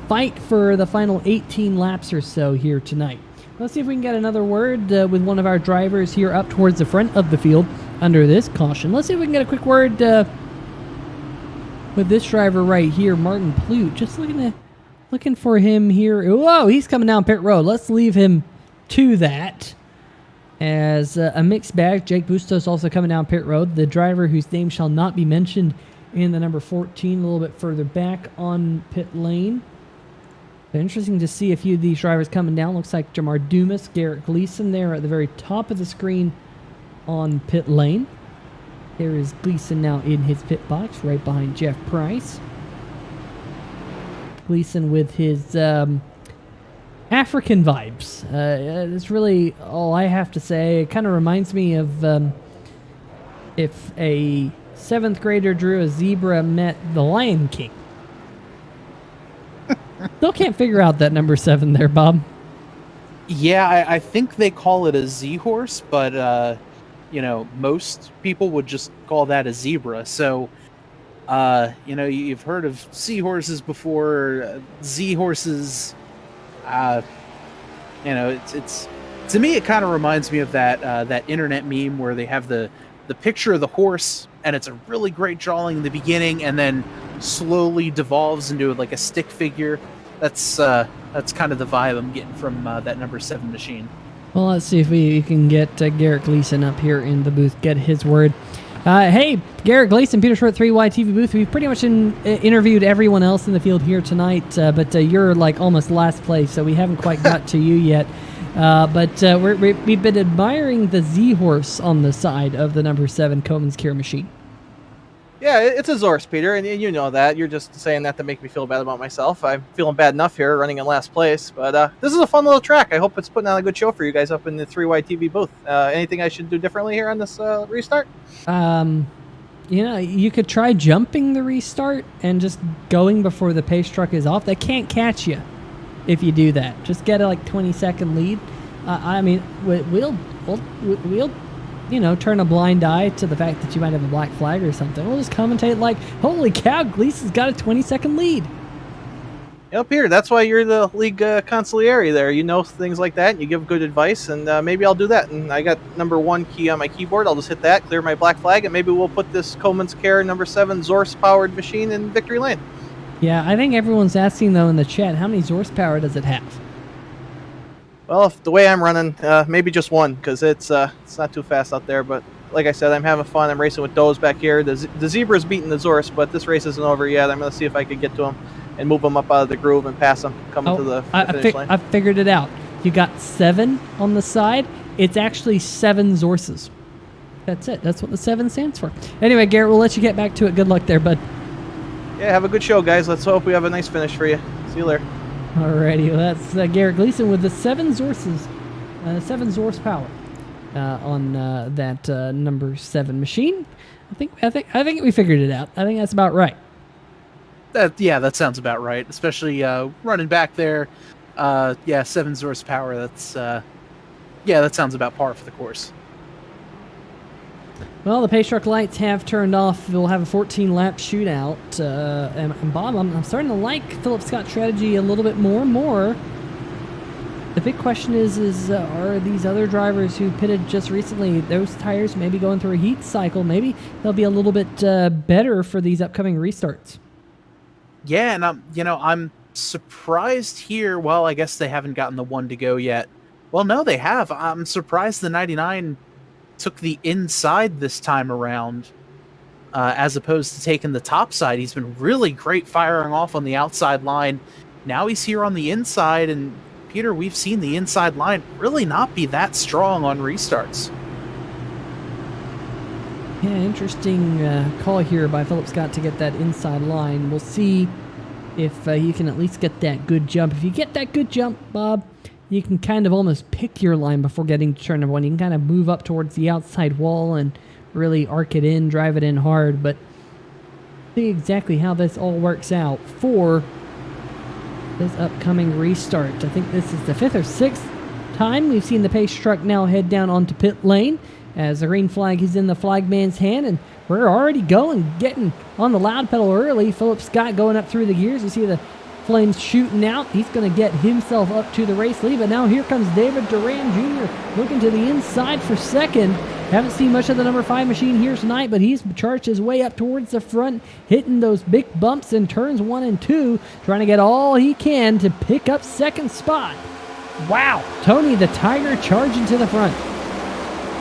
fight for the final 18 laps or so here tonight. Let's see if we can get another word with one of our drivers here up towards the front of the field. under this caution. Let's see if we can get a quick word with this driver right here, Martin Plute. Just looking for him here. Whoa, he's coming down pit road. Let's leave him to that. As a mixed bag, Jake Bustos also coming down pit road. The driver whose name shall not be mentioned in the number 14, a little bit further back on pit lane. But interesting to see a few of these drivers coming down. Looks like Jamar Dumas, Garrett Gleason there at the very top of the screen on pit lane. There is Gleason now in his pit box, right behind Jeff Price. Gleason with his African vibes. That's really all I have to say. It kind of reminds me of if a 7th grader drew a zebra met the Lion King. Still can't figure out that number 7 there, Bob. Yeah, I think they call it a Z-horse, but, most people would just call that a zebra. So, you've heard of seahorses before, Z-horses. It's to me, it kind of reminds me of that internet meme where they have the picture of the horse, and it's a really great drawing in the beginning, and then slowly devolves into like a stick figure. That's kind of the vibe I'm getting from that number 7 machine. Well, let's see if we can get Garrett Gleason up here in the booth, get his word. Hey, Garrett Gleason, Peter Short, 3WideTV booth. We've pretty much interviewed everyone else in the field here tonight, but you're like almost last place, so we haven't quite got to you yet. But we've been admiring the Z-horse on the side of the number 7 Coleman's Care machine. Yeah, it's a Zorse, Peter, and you know that. You're just saying that to make me feel bad about myself. I'm feeling bad enough here running in last place, but this is a fun little track. I hope it's putting on a good show for you guys up in the 3WideTV booth. Anything I should do differently here on this restart? You could try jumping the restart and just going before the pace truck is off. They can't catch you if you do that. Just get a 20-second lead. We'll turn a blind eye to the fact that you might have a black flag or something. We'll just commentate like, holy cow, Gleason's got a 20-second lead. Peter, that's why you're the league consigliere there. You know things like that, and you give good advice, and maybe I'll do that. And I got number 1 key on my keyboard. I'll just hit that, clear my black flag, and maybe we'll put this Coleman's Care number 7 Zorse-powered machine in victory lane. Yeah, I think everyone's asking, though, in the chat, how many Zorse power does it have? Well, the way I'm running, maybe just 1, because it's not too fast out there. But like I said, I'm having fun. I'm racing with Doze back here. The Zebra's beating the Zorse, but this race isn't over yet. I'm going to see if I can get to him and move him up out of the groove and pass him coming to the finish line. I figured it out. You got 7 on the side. It's actually 7 Zorses. That's it. That's what the 7 stands for. Anyway, Garrett, we'll let you get back to it. Good luck there, bud. Yeah, have a good show, guys. Let's hope we have a nice finish for you. See you later. Alrighty, well, that's Garrett Gleason with the 7 Zorses, 7 Zorse power on that number 7 machine. I think we figured it out. I think that's about right. That sounds about right. Especially running back there. 7 Zorse power. That sounds about par for the course. Well, the pace truck lights have turned off. We'll have a 14-lap shootout. And Bob, I'm starting to like Philip Scott's strategy a little bit more. The big question is are these other drivers who pitted just recently, those tires maybe going through a heat cycle, maybe they'll be a little bit better for these upcoming restarts? Yeah, and I'm surprised here. Well, I guess they haven't gotten the 1 to go yet. Well, no, they have. I'm surprised the 99 took the inside this time around as opposed to taking the top side. He's been really great firing off on the outside line. Now he's here on the inside, and Peter, we've seen the inside line really not be that strong on restarts. Yeah, interesting call here by Philip Scott to get that inside line. We'll see if you can at least get that good jump. If you get that good jump, Bob, you can kind of almost pick your line before getting to turn number 1. You can kind of move up towards the outside wall and really arc it in, drive it in hard. But see exactly how this all works out for this upcoming restart. I think this is the 5th or 6th time we've seen the pace truck now head down onto pit lane as the green flag is in the flagman's hand, and we're already getting on the loud pedal early. Philip Scott going up through the gears. You see the flames shooting out. He's going to get himself up to the race lead, but now here comes David Duran Jr. looking to the inside for second. Haven't seen much of the number 5 machine here tonight, but he's charged his way up towards the front, hitting those big bumps in turns 1 and 2, trying to get all he can to pick up second spot. Wow, Tony the Tiger charging to the front.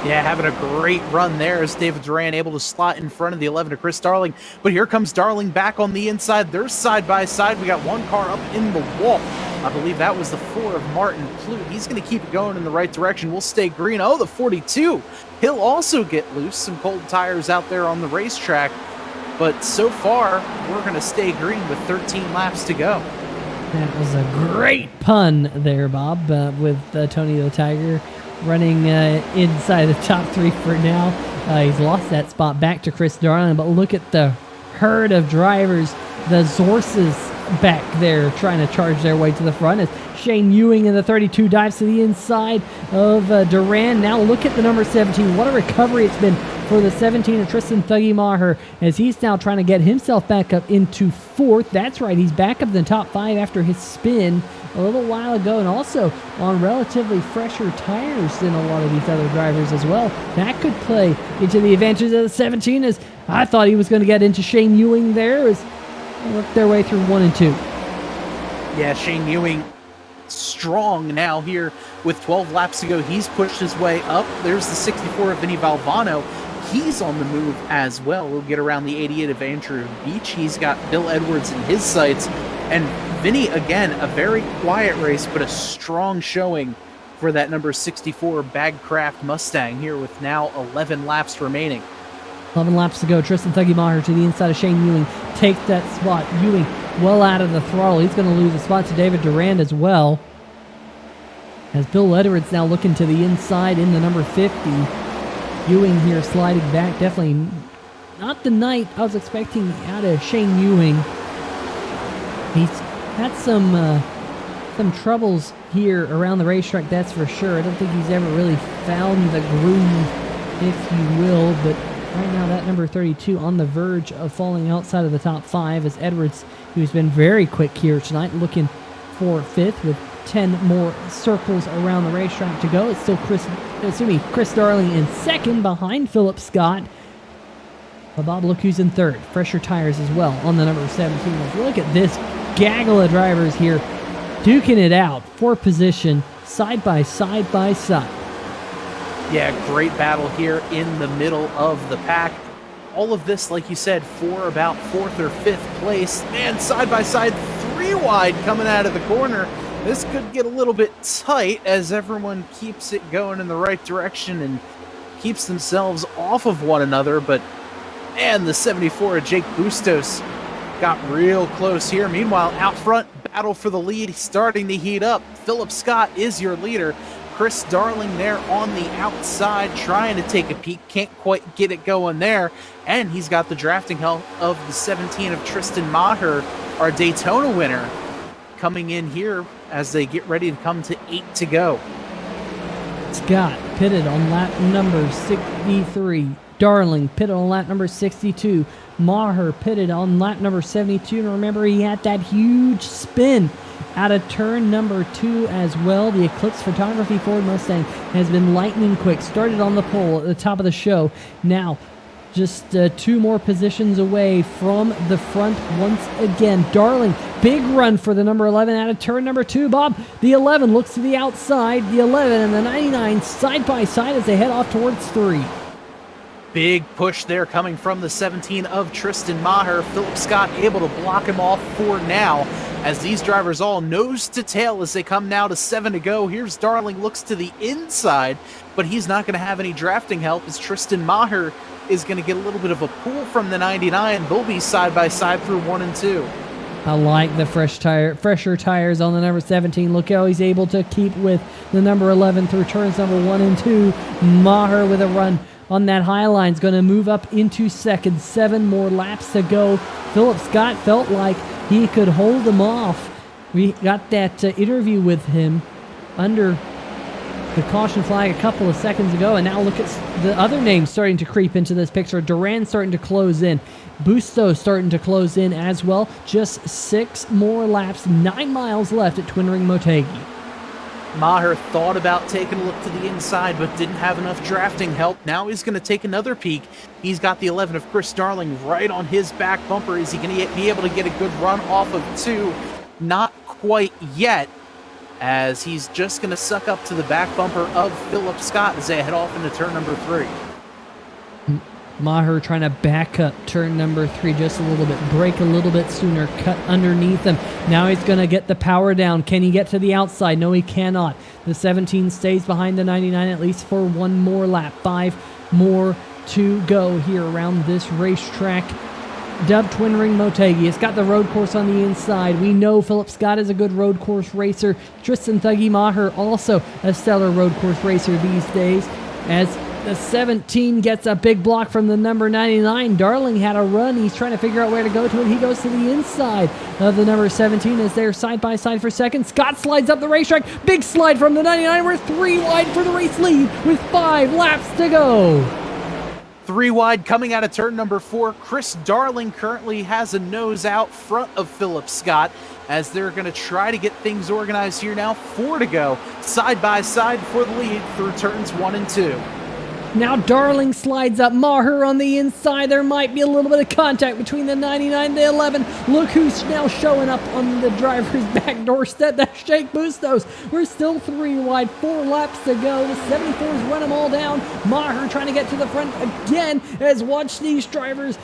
Yeah, having a great run there as David Duran able to slot in front of the 11 to Chris Darling. But here comes Darling back on the inside. They're side by side. We got one car up in the wall. I believe that was the 4 of Martin Plute. He's going to keep it going in the right direction. We'll stay green. Oh, the 42. He'll also get loose. Some cold tires out there on the racetrack. But so far, we're going to stay green with 13 laps to go. That was a great pun there, Bob, with Tony the Tiger running inside the top 3 for now. He's lost that spot back to Chris Darling, but look at the herd of drivers, the Zorses back there trying to charge their way to the front as Shane Ewing in the 32 dives to the inside of Duran. Now look at the number 17. What a recovery it's been for the 17 of Tristan Thuggy Maher as he's now trying to get himself back up into 4th. That's right, he's back up in the top 5 after his spin a little while ago, and also on relatively fresher tires than a lot of these other drivers as well. That could play into the advantages of the 17, as I thought he was going to get into Shane Ewing there as they worked their way through 1 and 2. Yeah, Shane Ewing strong now here with 12 laps to go. He's pushed his way up. There's the 64 of Vinny Valvano. He's on the move as well. We'll get around the 88 of Andrew Beach. He's got Bill Edwards in his sights. And Vinny, again, a very quiet race, but a strong showing for that number 64 Bagcraft Mustang here with now 11 laps remaining. 11 laps to go. Tristan Thuggy Maher to the inside of Shane Ewing. Takes that spot. Ewing well out of the throttle. He's going to lose a spot to David Durand as well. As Bill Edwards now looking to the inside in the number 50. Ewing here sliding back. Definitely not the night I was expecting out of Shane Ewing. He's had some troubles here around the racetrack, that's for sure. I don't think he's ever really found the groove, if you will, but right now that number 32 on the verge of falling outside of the top 5 as Edwards, who's been very quick here tonight, looking for 5th with 10 more circles around the racetrack to go. It's still Chris Darling in 2nd behind Philip Scott. But Bob, look who's in 3rd. Fresher tires as well on the number 17. Let's look at this gaggle of drivers here duking it out for position, side by side by side. Yeah, great battle here in the middle of the pack. All of this, like you said, for about 4th or 5th place. Man, side by side, 3 wide coming out of the corner. This could get a little bit tight as everyone keeps it going in the right direction and keeps themselves off of one another. But man, the 74 of Jake Bustos got real close here. Meanwhile, out front, battle for the lead starting to heat up. Philip Scott is your leader. Chris Darling there on the outside trying to take a peek. Can't quite get it going there. And he's got the drafting help of the 17 of Tristan Maher, our Daytona winner, coming in here as they get ready to come to 8 to go. Scott pitted on lap number 63. Darling pitted on lap number 62. Maher pitted on lap number 72. And remember, he had that huge spin out of turn number 2 as well. The Eclipse Photography Ford Mustang has been lightning quick. Started on the pole at the top of the show. Now, just 2 more positions away from the front once again. Darling, big run for the number 11 out of turn number 2. Bob, the 11 looks to the outside. The 11 and the 99 side by side as they head off towards 3. Big push there coming from the 17 of Tristan Maher. Philip Scott able to block him off for now as these drivers all nose to tail as they come now to 7 to go. Here's Darling, looks to the inside, but he's not going to have any drafting help as Tristan Maher is going to get a little bit of a pull from the 99. They'll be side by side through 1 and 2. I like the fresher tires on the number 17. Look how he's able to keep with the number 11 through turns number 1 and 2. Maher with a run on that high line is going to move up into 2nd. 7 more laps to go. Philip Scott felt like he could hold him off. We got that interview with him under the caution flag a couple of seconds ago, and now look at the other names starting to creep into this picture. Duran starting to close in. Busto starting to close in as well. Just 6 more laps, 9 miles left at Twin Ring Motegi. Maher thought about taking a look to the inside, but didn't have enough drafting help. Now he's going to take another peek. He's got the 11 of Chris Darling right on his back bumper. Is he going to be able to get a good run off of 2? Not quite yet, as he's just going to suck up to the back bumper of Philip Scott as they head off into turn number 3. Maher trying to back up turn number 3 just a little bit, brake a little bit sooner, cut underneath him. Now he's going to get the power down. Can he get to the outside? No, he cannot. The 17 stays behind the 99 at least for one more lap. 5 more to go here around this racetrack. Dubbed Twin Ring Motegi. It's got the road course on the inside. We know Philip Scott is a good road course racer. Tristan Thuggy Maher also a stellar road course racer these days, as the 17 gets a big block from the number 99. Darling had a run. He's trying to figure out where to go to it. He goes to the inside of the number 17 as they're side by side for second. Scott slides up the racetrack. Big slide from the 99. We're 3 wide for the race lead with 5 laps to go. 3 wide coming out of turn number 4. Chris Darling currently has a nose out front of Philip Scott as they're going to try to get things organized here now. 4 to go, side by side for the lead through turns 1 and 2. Now Darling slides up. Maher on the inside. There might be a little bit of contact between the 99 and the 11. Look who's now showing up on the driver's back doorstep. That's Jake Bustos. We're still 3 wide, 4 laps to go. The 74s run them all down. Maher trying to get to the front again as watch these drivers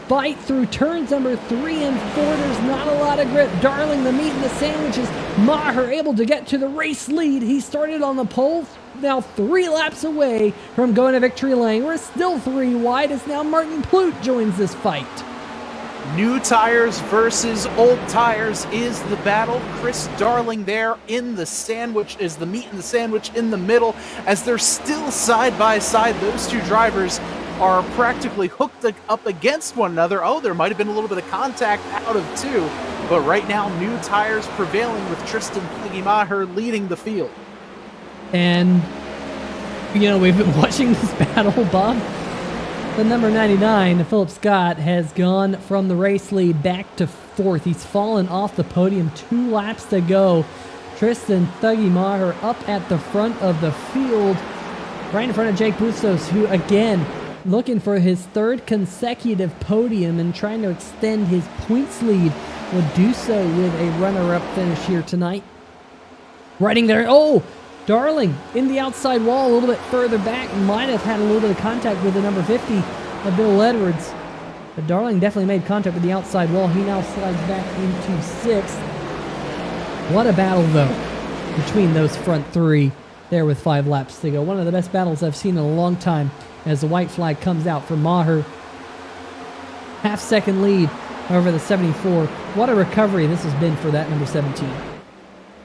fight through turns number 3 and 4. There's not a lot of grip. Darling, the meat and the sandwiches. Maher able to get to the race lead. He started on the pole, now 3 laps away from going to victory lane. We're still 3 wide as now Martin Plute joins this fight. New tires versus old tires is the battle. Chris Darling there in the sandwich, is the meat and the sandwich in the middle, as they're still side by side. Those two drivers are practically hooked up against one another. Oh, there might have been a little bit of contact out of 2, but right now new tires prevailing with Tristan Thuggy Maher leading the field. And, you know, we've been watching this battle, Bob. The number 99, Philip Scott, has gone from the race lead back to 4th. He's fallen off the podium. 2 laps to go. Tristan Thuggy Maher up at the front of the field, right in front of Jake Bustos, who, again, looking for his 3rd consecutive podium and trying to extend his points lead, will do so with a runner-up finish here tonight. Riding there. Oh! Darling in the outside wall a little bit further back. Might have had a little bit of contact with the number 50 of Bill Edwards. But Darling definitely made contact with the outside wall. He now slides back into 6th. What a battle, though, between those front 3 there with 5 laps to go. One of the best battles I've seen in a long time as the white flag comes out for Maher. Half-second lead over the 74. What a recovery this has been for that number 17.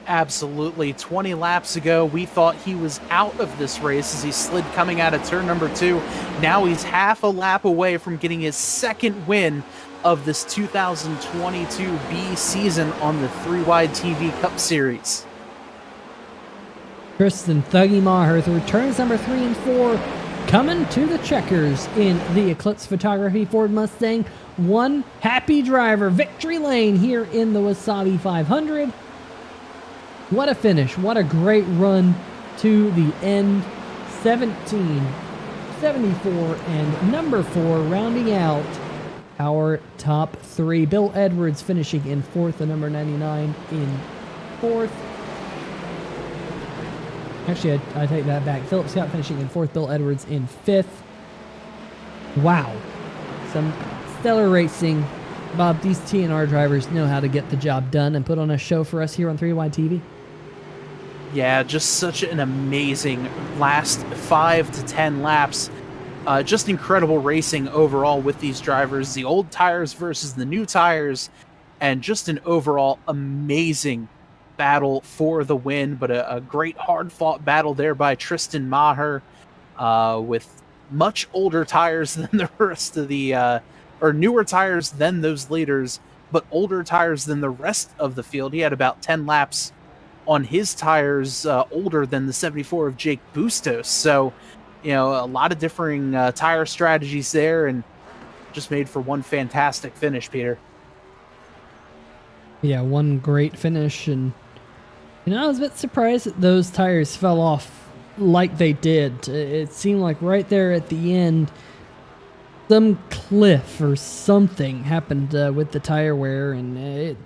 Absolutely. 20 laps ago, we thought he was out of this race as he slid coming out of turn number 2. Now he's half a lap away from getting his 2nd win of this 2022 B season on the 3WideTV Cup Series. Tristan Thuggy Maher through turns number 3 and 4, coming to the checkers in the Eclipse Photography Ford Mustang. One happy driver, victory lane here in the Wasabi 500. What a finish. What a great run to the end. 17, 74, and number 4 rounding out our top 3. Bill Edwards finishing in 4th, the number 99 in 4th. Actually, I take that back. Philip Scott finishing in 4th, Bill Edwards in 5th. Wow. Some stellar racing. Bob, these TNR drivers know how to get the job done and put on a show for us here on 3WideTV. Yeah, just such an amazing last 5 to 10 laps. Just incredible racing overall with these drivers. The old tires versus the new tires, and just an overall amazing battle for the win, but a great hard-fought battle there by Tristan Maher with much older tires than the rest of the, or newer tires than those leaders, but older tires than the rest of the field. He had about 10 laps on his tires older than the 74 of Jake Bustos. So, you know, a lot of differing tire strategies there, and just made for one fantastic finish, Peter. Yeah, one great finish, and I was a bit surprised that those tires fell off like they did. It seemed like right there at the end, some cliff or something happened with the tire wear, and it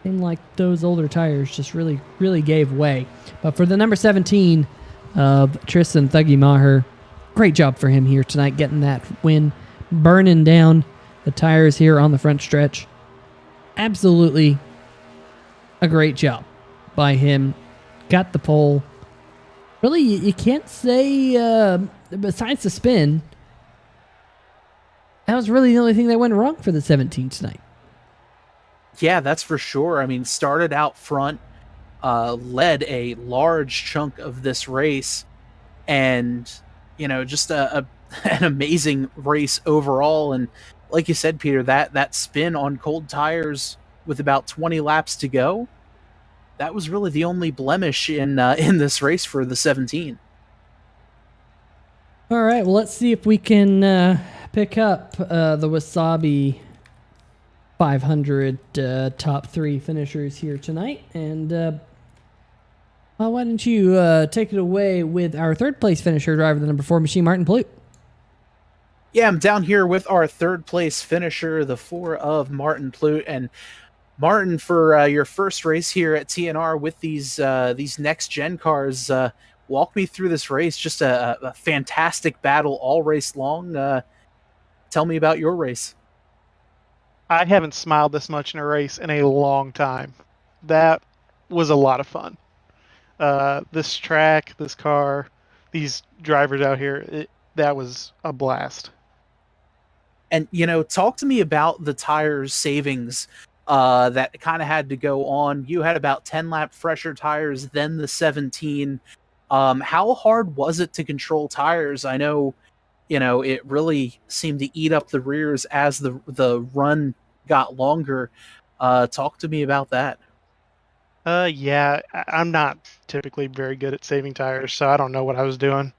seemed like those older tires just really, really gave way. But for the number 17 of Tristan Thuggy Maher, great job for him here tonight, getting that win, burning down the tires here on the front stretch. Absolutely a great job by him. Got the pole. Really, you can't say, besides the spin, that was really the only thing that went wrong for the 17 tonight. Yeah, that's for sure. I mean, started out front, led a large chunk of this race, and just an amazing race overall. And like you said, Peter, that spin on cold tires with about 20 laps to go, that was really the only blemish in this race for the 17. All right, well, let's see if we can pick up the Wasabi 500 top 3 finishers here tonight. And why don't you take it away with our third place finisher, driver, the number 4 machine, Martin Plute. Yeah, I'm down here with our third place finisher, the 4 of Martin Plute. And Martin, for your first race here at TNR with these next gen cars, walk me through this race. Just a fantastic battle all race long. Tell me about your race. I haven't smiled this much in a race in a long time. That was a lot of fun. This track, this car, these drivers out here, that was a blast. And, talk to me about the tires savings that kind of had to go on. You had about 10 lap fresher tires than the 17. How hard was it to control tires? I know, it really seemed to eat up the rears as the run got longer. Talk to me about that. Yeah, I'm not typically very good at saving tires, so I don't know what I was doing.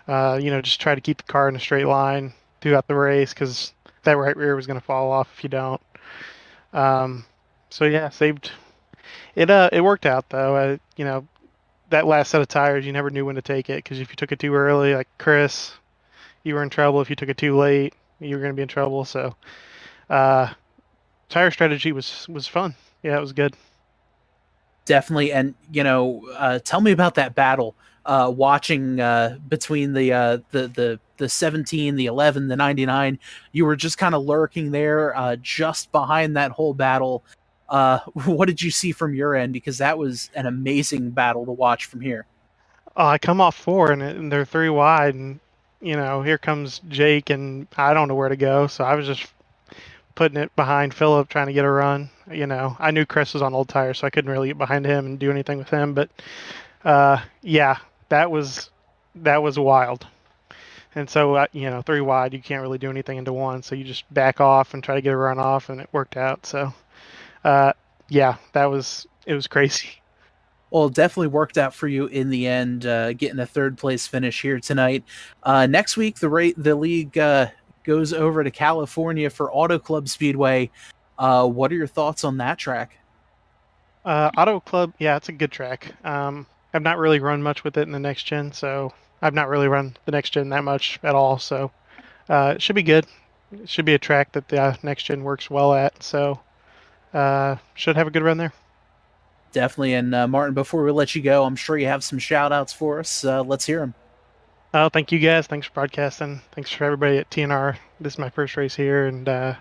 Just try to keep the car in a straight line throughout the race, because that right rear was going to fall off if you don't. So yeah, saved it. It worked out though. That last set of tires, you never knew when to take it, because if you took it too early, like Chris, you were in trouble. If you took it too late, you were going to be in trouble. So, tire strategy was fun. Yeah, it was good. Definitely. And, tell me about that battle, watching between the 17, the 11, the 99. You were just kind of lurking there, just behind that whole battle. What did you see from your end? Because that was an amazing battle to watch from here. I come off 4 and they're 3 wide, and here comes Jake, and I don't know where to go. So I was just putting it behind Philip, trying to get a run. I knew Chris was on old tires, so I couldn't really get behind him and do anything with him. But yeah, that was wild. And so 3 wide, you can't really do anything into 1, so you just back off and try to get a run off, and it worked out. So yeah, it was crazy. Well, it definitely worked out for you in the end, getting a third place finish here tonight. Next week, the league goes over to California for Auto Club Speedway. What are your thoughts on that track? Auto Club, yeah, it's a good track. I've not really run much with it in the next gen, so I've not really run the next gen that much at all. So it should be good. It should be a track that the next gen works well at. So should have a good run there. Definitely. And Martin, before we let you go, I'm sure you have some shout outs for us. Let's hear them. Oh, thank you guys. Thanks for broadcasting. Thanks for everybody at TNR. This is my first race here, and that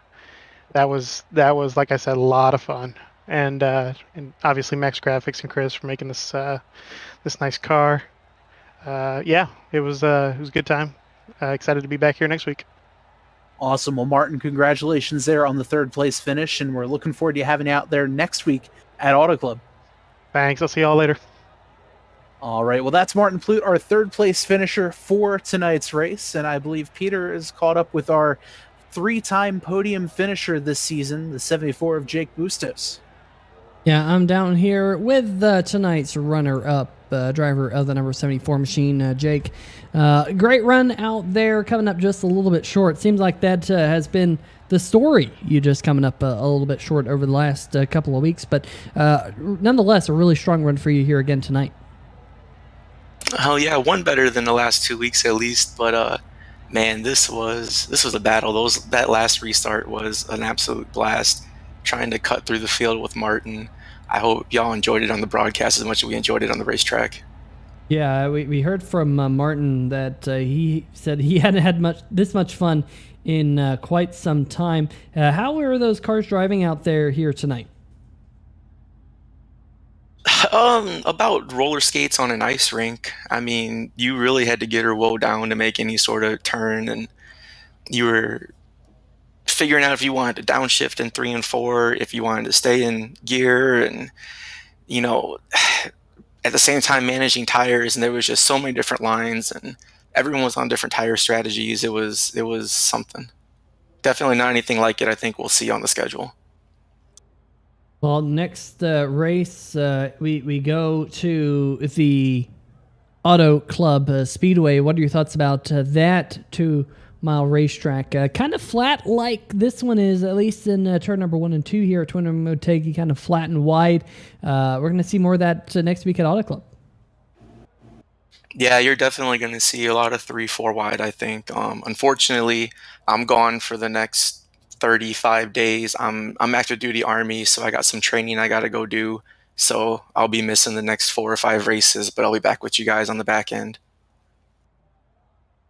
was, like I said, a lot of fun. And obviously Max Graphics and Chris for making this this nice car. Yeah, it was a good time. Excited to be back here next week. Awesome. Well, Martin, congratulations there on the third place finish, and we're looking forward to having you out there next week at Auto Club. Thanks. I'll see y'all later. All right. Well, that's Martin Plute, our third place finisher for tonight's race. And I believe Peter is caught up with our 3-time podium finisher this season, the 74 of Jake Bustos. Yeah, I'm down here with tonight's runner-up, driver of the number 74 machine, Jake. Great run out there, coming up just a little bit short. Seems like that has been the story. You just coming up a little bit short over the last couple of weeks, but nonetheless, a really strong run for you here again tonight. Oh yeah, one better than the last 2 weeks at least. But man, this was a battle. That last restart was an absolute blast. Trying to cut through the field with Martin. I hope y'all enjoyed it on the broadcast as much as we enjoyed it on the racetrack. Yeah, we heard from Martin that he said he hadn't had this much fun in quite some time. How were those cars driving out there here tonight? About roller skates on an ice rink. I mean, you really had to get her woe down to make any sort of turn, and you were figuring out if you wanted to downshift in 3 and 4, if you wanted to stay in gear, and at the same time managing tires. And there was just so many different lines, and everyone was on different tire strategies. It was something. Definitely not anything like it I think we'll see on the schedule. Well, next race, we go to the Auto Club Speedway. What are your thoughts about that 2-mile racetrack? Kind of flat like this one is, at least in turn number 1 and 2 here at Twin Motegi, kind of flat and wide. We're going to see more of that next week at Auto Club. Yeah, you're definitely going to see a lot of 3-4 wide, I think. Unfortunately, I'm gone for the next 35 days. I'm active duty Army, so I got some training I got to go do. So I'll be missing the next 4 or 5 races, but I'll be back with you guys on the back end.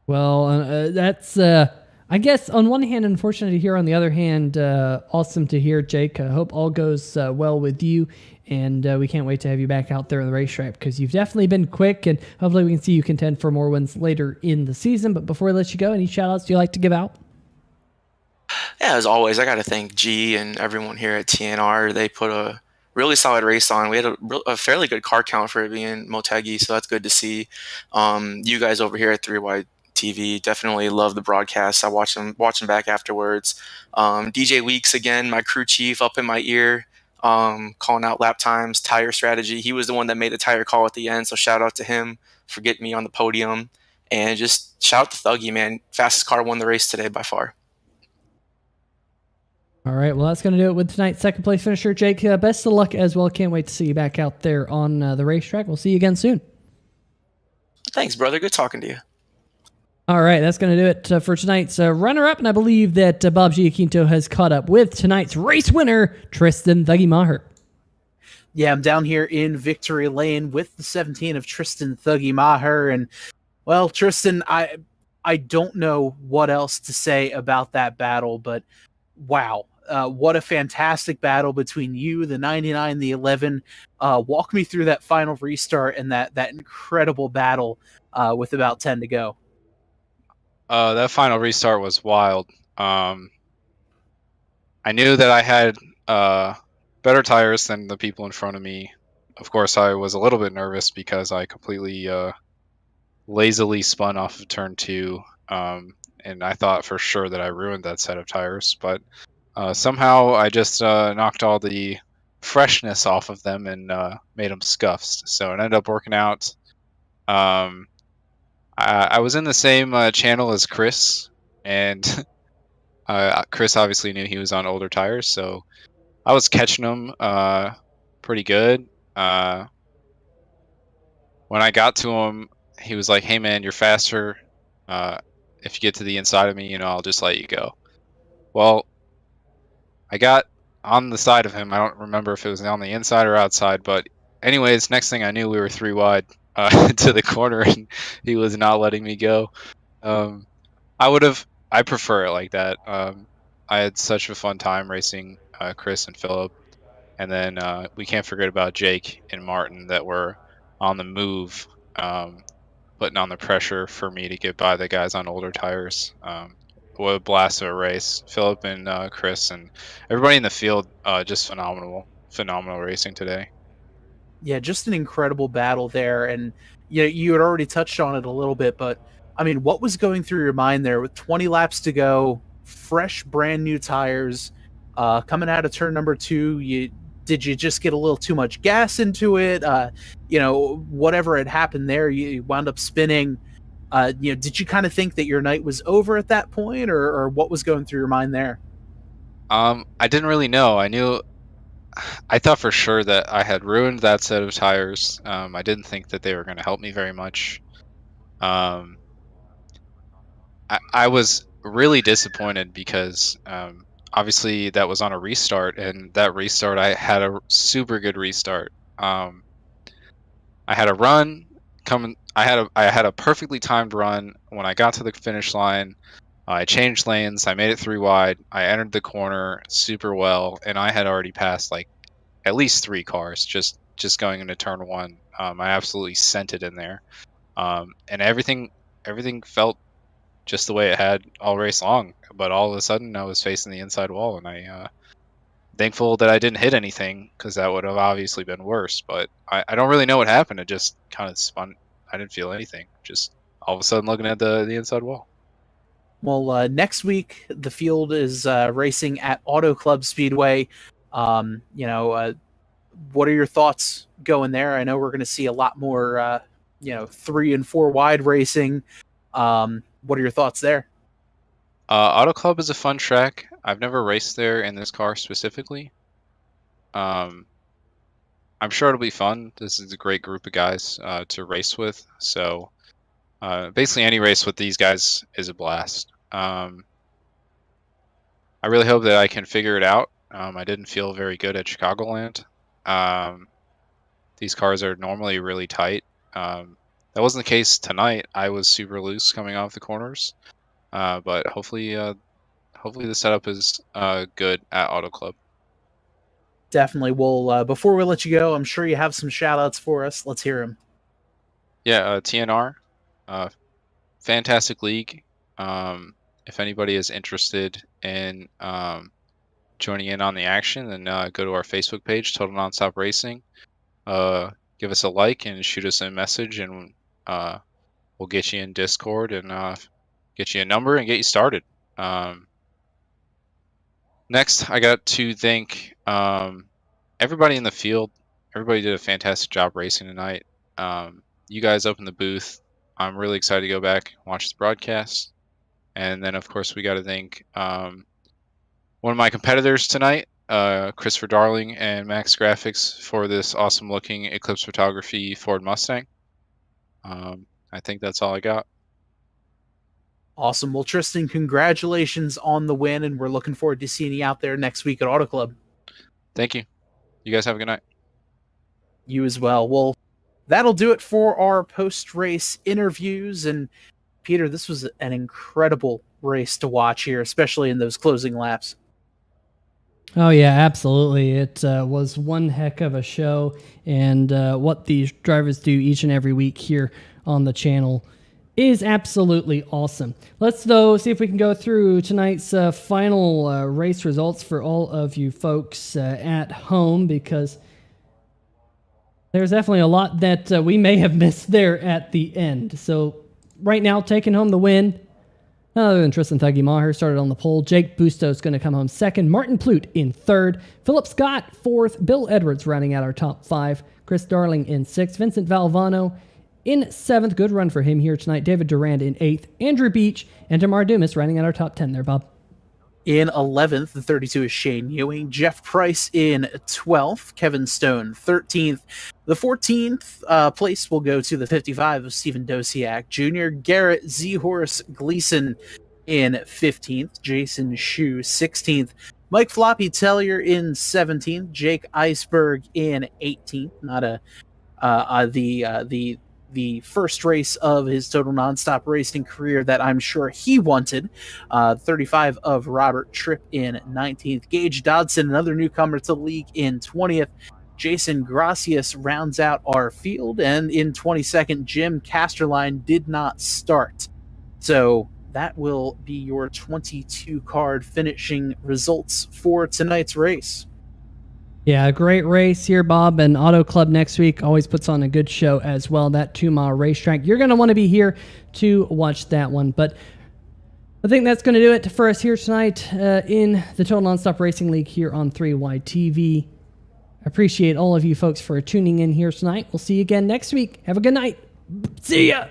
Well, that's, I guess, on one hand, unfortunate to hear. On the other hand, awesome to hear, Jake. I hope all goes well with you, and we can't wait to have you back out there on the racetrack because you've definitely been quick, and hopefully we can see you contend for more wins later in the season. But before we let you go, any shout-outs you like to give out? Yeah, as always, I got to thank G and everyone here at TNR. They put a really solid race on. We had a fairly good car count for it being Motegi, so that's good to see. You guys over here at 3WideTV definitely love the broadcast. I watch them back afterwards. DJ Weeks again, my crew chief, up in my ear, calling out lap times, tire strategy. He was the one that made the tire call at the end, so shout out to him for getting me on the podium. And just shout out to Thuggy, man. Fastest car won the race today by far. All right, well, that's going to do it with tonight's second place finisher, Jake. Best of luck as well. Can't wait to see you back out there on the racetrack. We'll see you again soon. Thanks, brother. Good talking to you. All right, that's going to do it for tonight's runner-up, and I believe that Bob Giaquinto has caught up with tonight's race winner, Tristan Thuggy Maher. Yeah, I'm down here in Victory Lane with the 17 of Tristan Thuggy Maher, and, well, Tristan, I don't know what else to say about that battle, but wow. What a fantastic battle between you, the 99, the 11. Walk me through that final restart and that incredible battle with about 10 to go. That final restart was wild. I knew that I had better tires than the people in front of me. Of course, I was a little bit nervous because I completely lazily spun off of turn 2, and I thought for sure that I ruined that set of tires, but somehow I just knocked all the freshness off of them and made them scuffed. So it ended up working out. I was in the same channel as Chris, and Chris obviously knew he was on older tires, so I was catching him pretty good. When I got to him, he was like, "Hey man, you're faster. If you get to the inside of me, I'll just let you go." Well, I got on the side of him. I don't remember if it was on the inside or outside, but anyways, next thing I knew, we were 3 wide to the corner, and he was not letting me go. I prefer it like that. I had such a fun time racing Chris and Philip, and then we can't forget about Jake and Martin that were on the move, putting on the pressure for me to get by the guys on older tires. What a blast of a race. Philip and Chris and everybody in the field, just phenomenal racing today. Yeah, just an incredible battle there. And you had already touched on it a little bit, but I mean, what was going through your mind there with 20 laps to go, fresh, brand new tires, coming out of turn number 2? You Did you just get a little too much gas into it? Whatever had happened there, you wound up spinning. Did you kind of think that your night was over at that point, or what was going through your mind there? I didn't really know. I thought for sure that I had ruined that set of tires. I didn't think that they were going to help me very much. I was really disappointed because obviously that was on a restart, and that restart I had a super good restart. I had a run coming. I had a perfectly timed run when I got to the finish line. I changed lanes. I made it 3 wide. I entered the corner super well, and I had already passed like at least 3 cars just going into turn 1. I absolutely sent it in there, and everything felt just the way it had all race long. But all of a sudden, I was facing the inside wall, and I thankful that I didn't hit anything, because that would have obviously been worse. But I don't really know what happened. It just kind of spun. I didn't feel anything. Just all of a sudden looking at the inside wall. Well, next week the field is racing at Auto Club Speedway. What are your thoughts going there? I know we're going to see a lot more, 3 and 4 wide racing. What are your thoughts there? Auto Club is a fun track. I've never raced there in this car specifically. I'm sure it'll be fun. This is a great group of guys to race with. So basically any race with these guys is a blast. I really hope that I can figure it out. I didn't feel very good at Chicagoland. These cars are normally really tight. That wasn't the case tonight. I was super loose coming off the corners. But hopefully the setup is good at Auto Club. Definitely. Well, before we let you go, I'm sure you have some shout outs for us. Let's hear them. Yeah, TNR, fantastic league. If anybody is interested in joining in on the action, then go to our Facebook page, Total Nonstop Racing. Give us a like and shoot us a message, and we'll get you in Discord and get you a number and get you started. Next, I got to thank everybody in the field. Everybody did a fantastic job racing tonight. You guys opened the booth. I'm really excited to go back and watch the broadcast. And then, of course, we got to thank one of my competitors tonight, Christopher Darling and Max Graphics, for this awesome-looking Eclipse Photography Ford Mustang. I think that's all I got. Awesome. Well, Tristan, congratulations on the win, and we're looking forward to seeing you out there next week at Auto Club. Thank you. You guys have a good night. You as well. Well, that'll do it for our post-race interviews. And Peter, this was an incredible race to watch here, especially in those closing laps. Oh, yeah, absolutely. It was one heck of a show, and what these drivers do each and every week here on the channel is absolutely awesome. Let's, though, see if we can go through tonight's final race results for all of you folks at home, because there's definitely a lot that we may have missed there at the end. So right now, taking home the win, none other than Tristan Thuggy Maher started on the pole. Jake Bustos going to come home second. Martin Plute in third. Philip Scott fourth. Bill Edwards rounding out our top 5. Chris Darling in 6th. Vincent Valvano in 7th. Good run for him here tonight. David Durand in 8th. Andrew Beach and Damar Dumas rounding out our top 10 there, Bob. In 11th, the 32 is Shane Ewing. Jeff Price in 12th. Kevin Stone 13th. The 14th place will go to the 55 of Stephen Dosiak Jr. Garrett Z-Horse Gleason in 15th. Jason Schue 16th. Mike Floppy Tellier in 17th. Jake Iceberg in 18th. Not the first race of his total nonstop racing career that I'm sure he wanted. 35 of Robert Tripp in 19th. Gage Dodson, another newcomer to the league, in 20th. Jason Gracias rounds out our field, and in 22nd, Jim Casterline did not start. So that will be your 22 card finishing results for tonight's race. Yeah, a great race here, Bob, and Auto Club next week always puts on a good show as well. That 2-mile racetrack. You're going to want to be here to watch that one. But I think that's going to do it for us here tonight in the Total Nonstop Racing League here on 3WideTV. I appreciate all of you folks for tuning in here tonight. We'll see you again next week. Have a good night. See ya.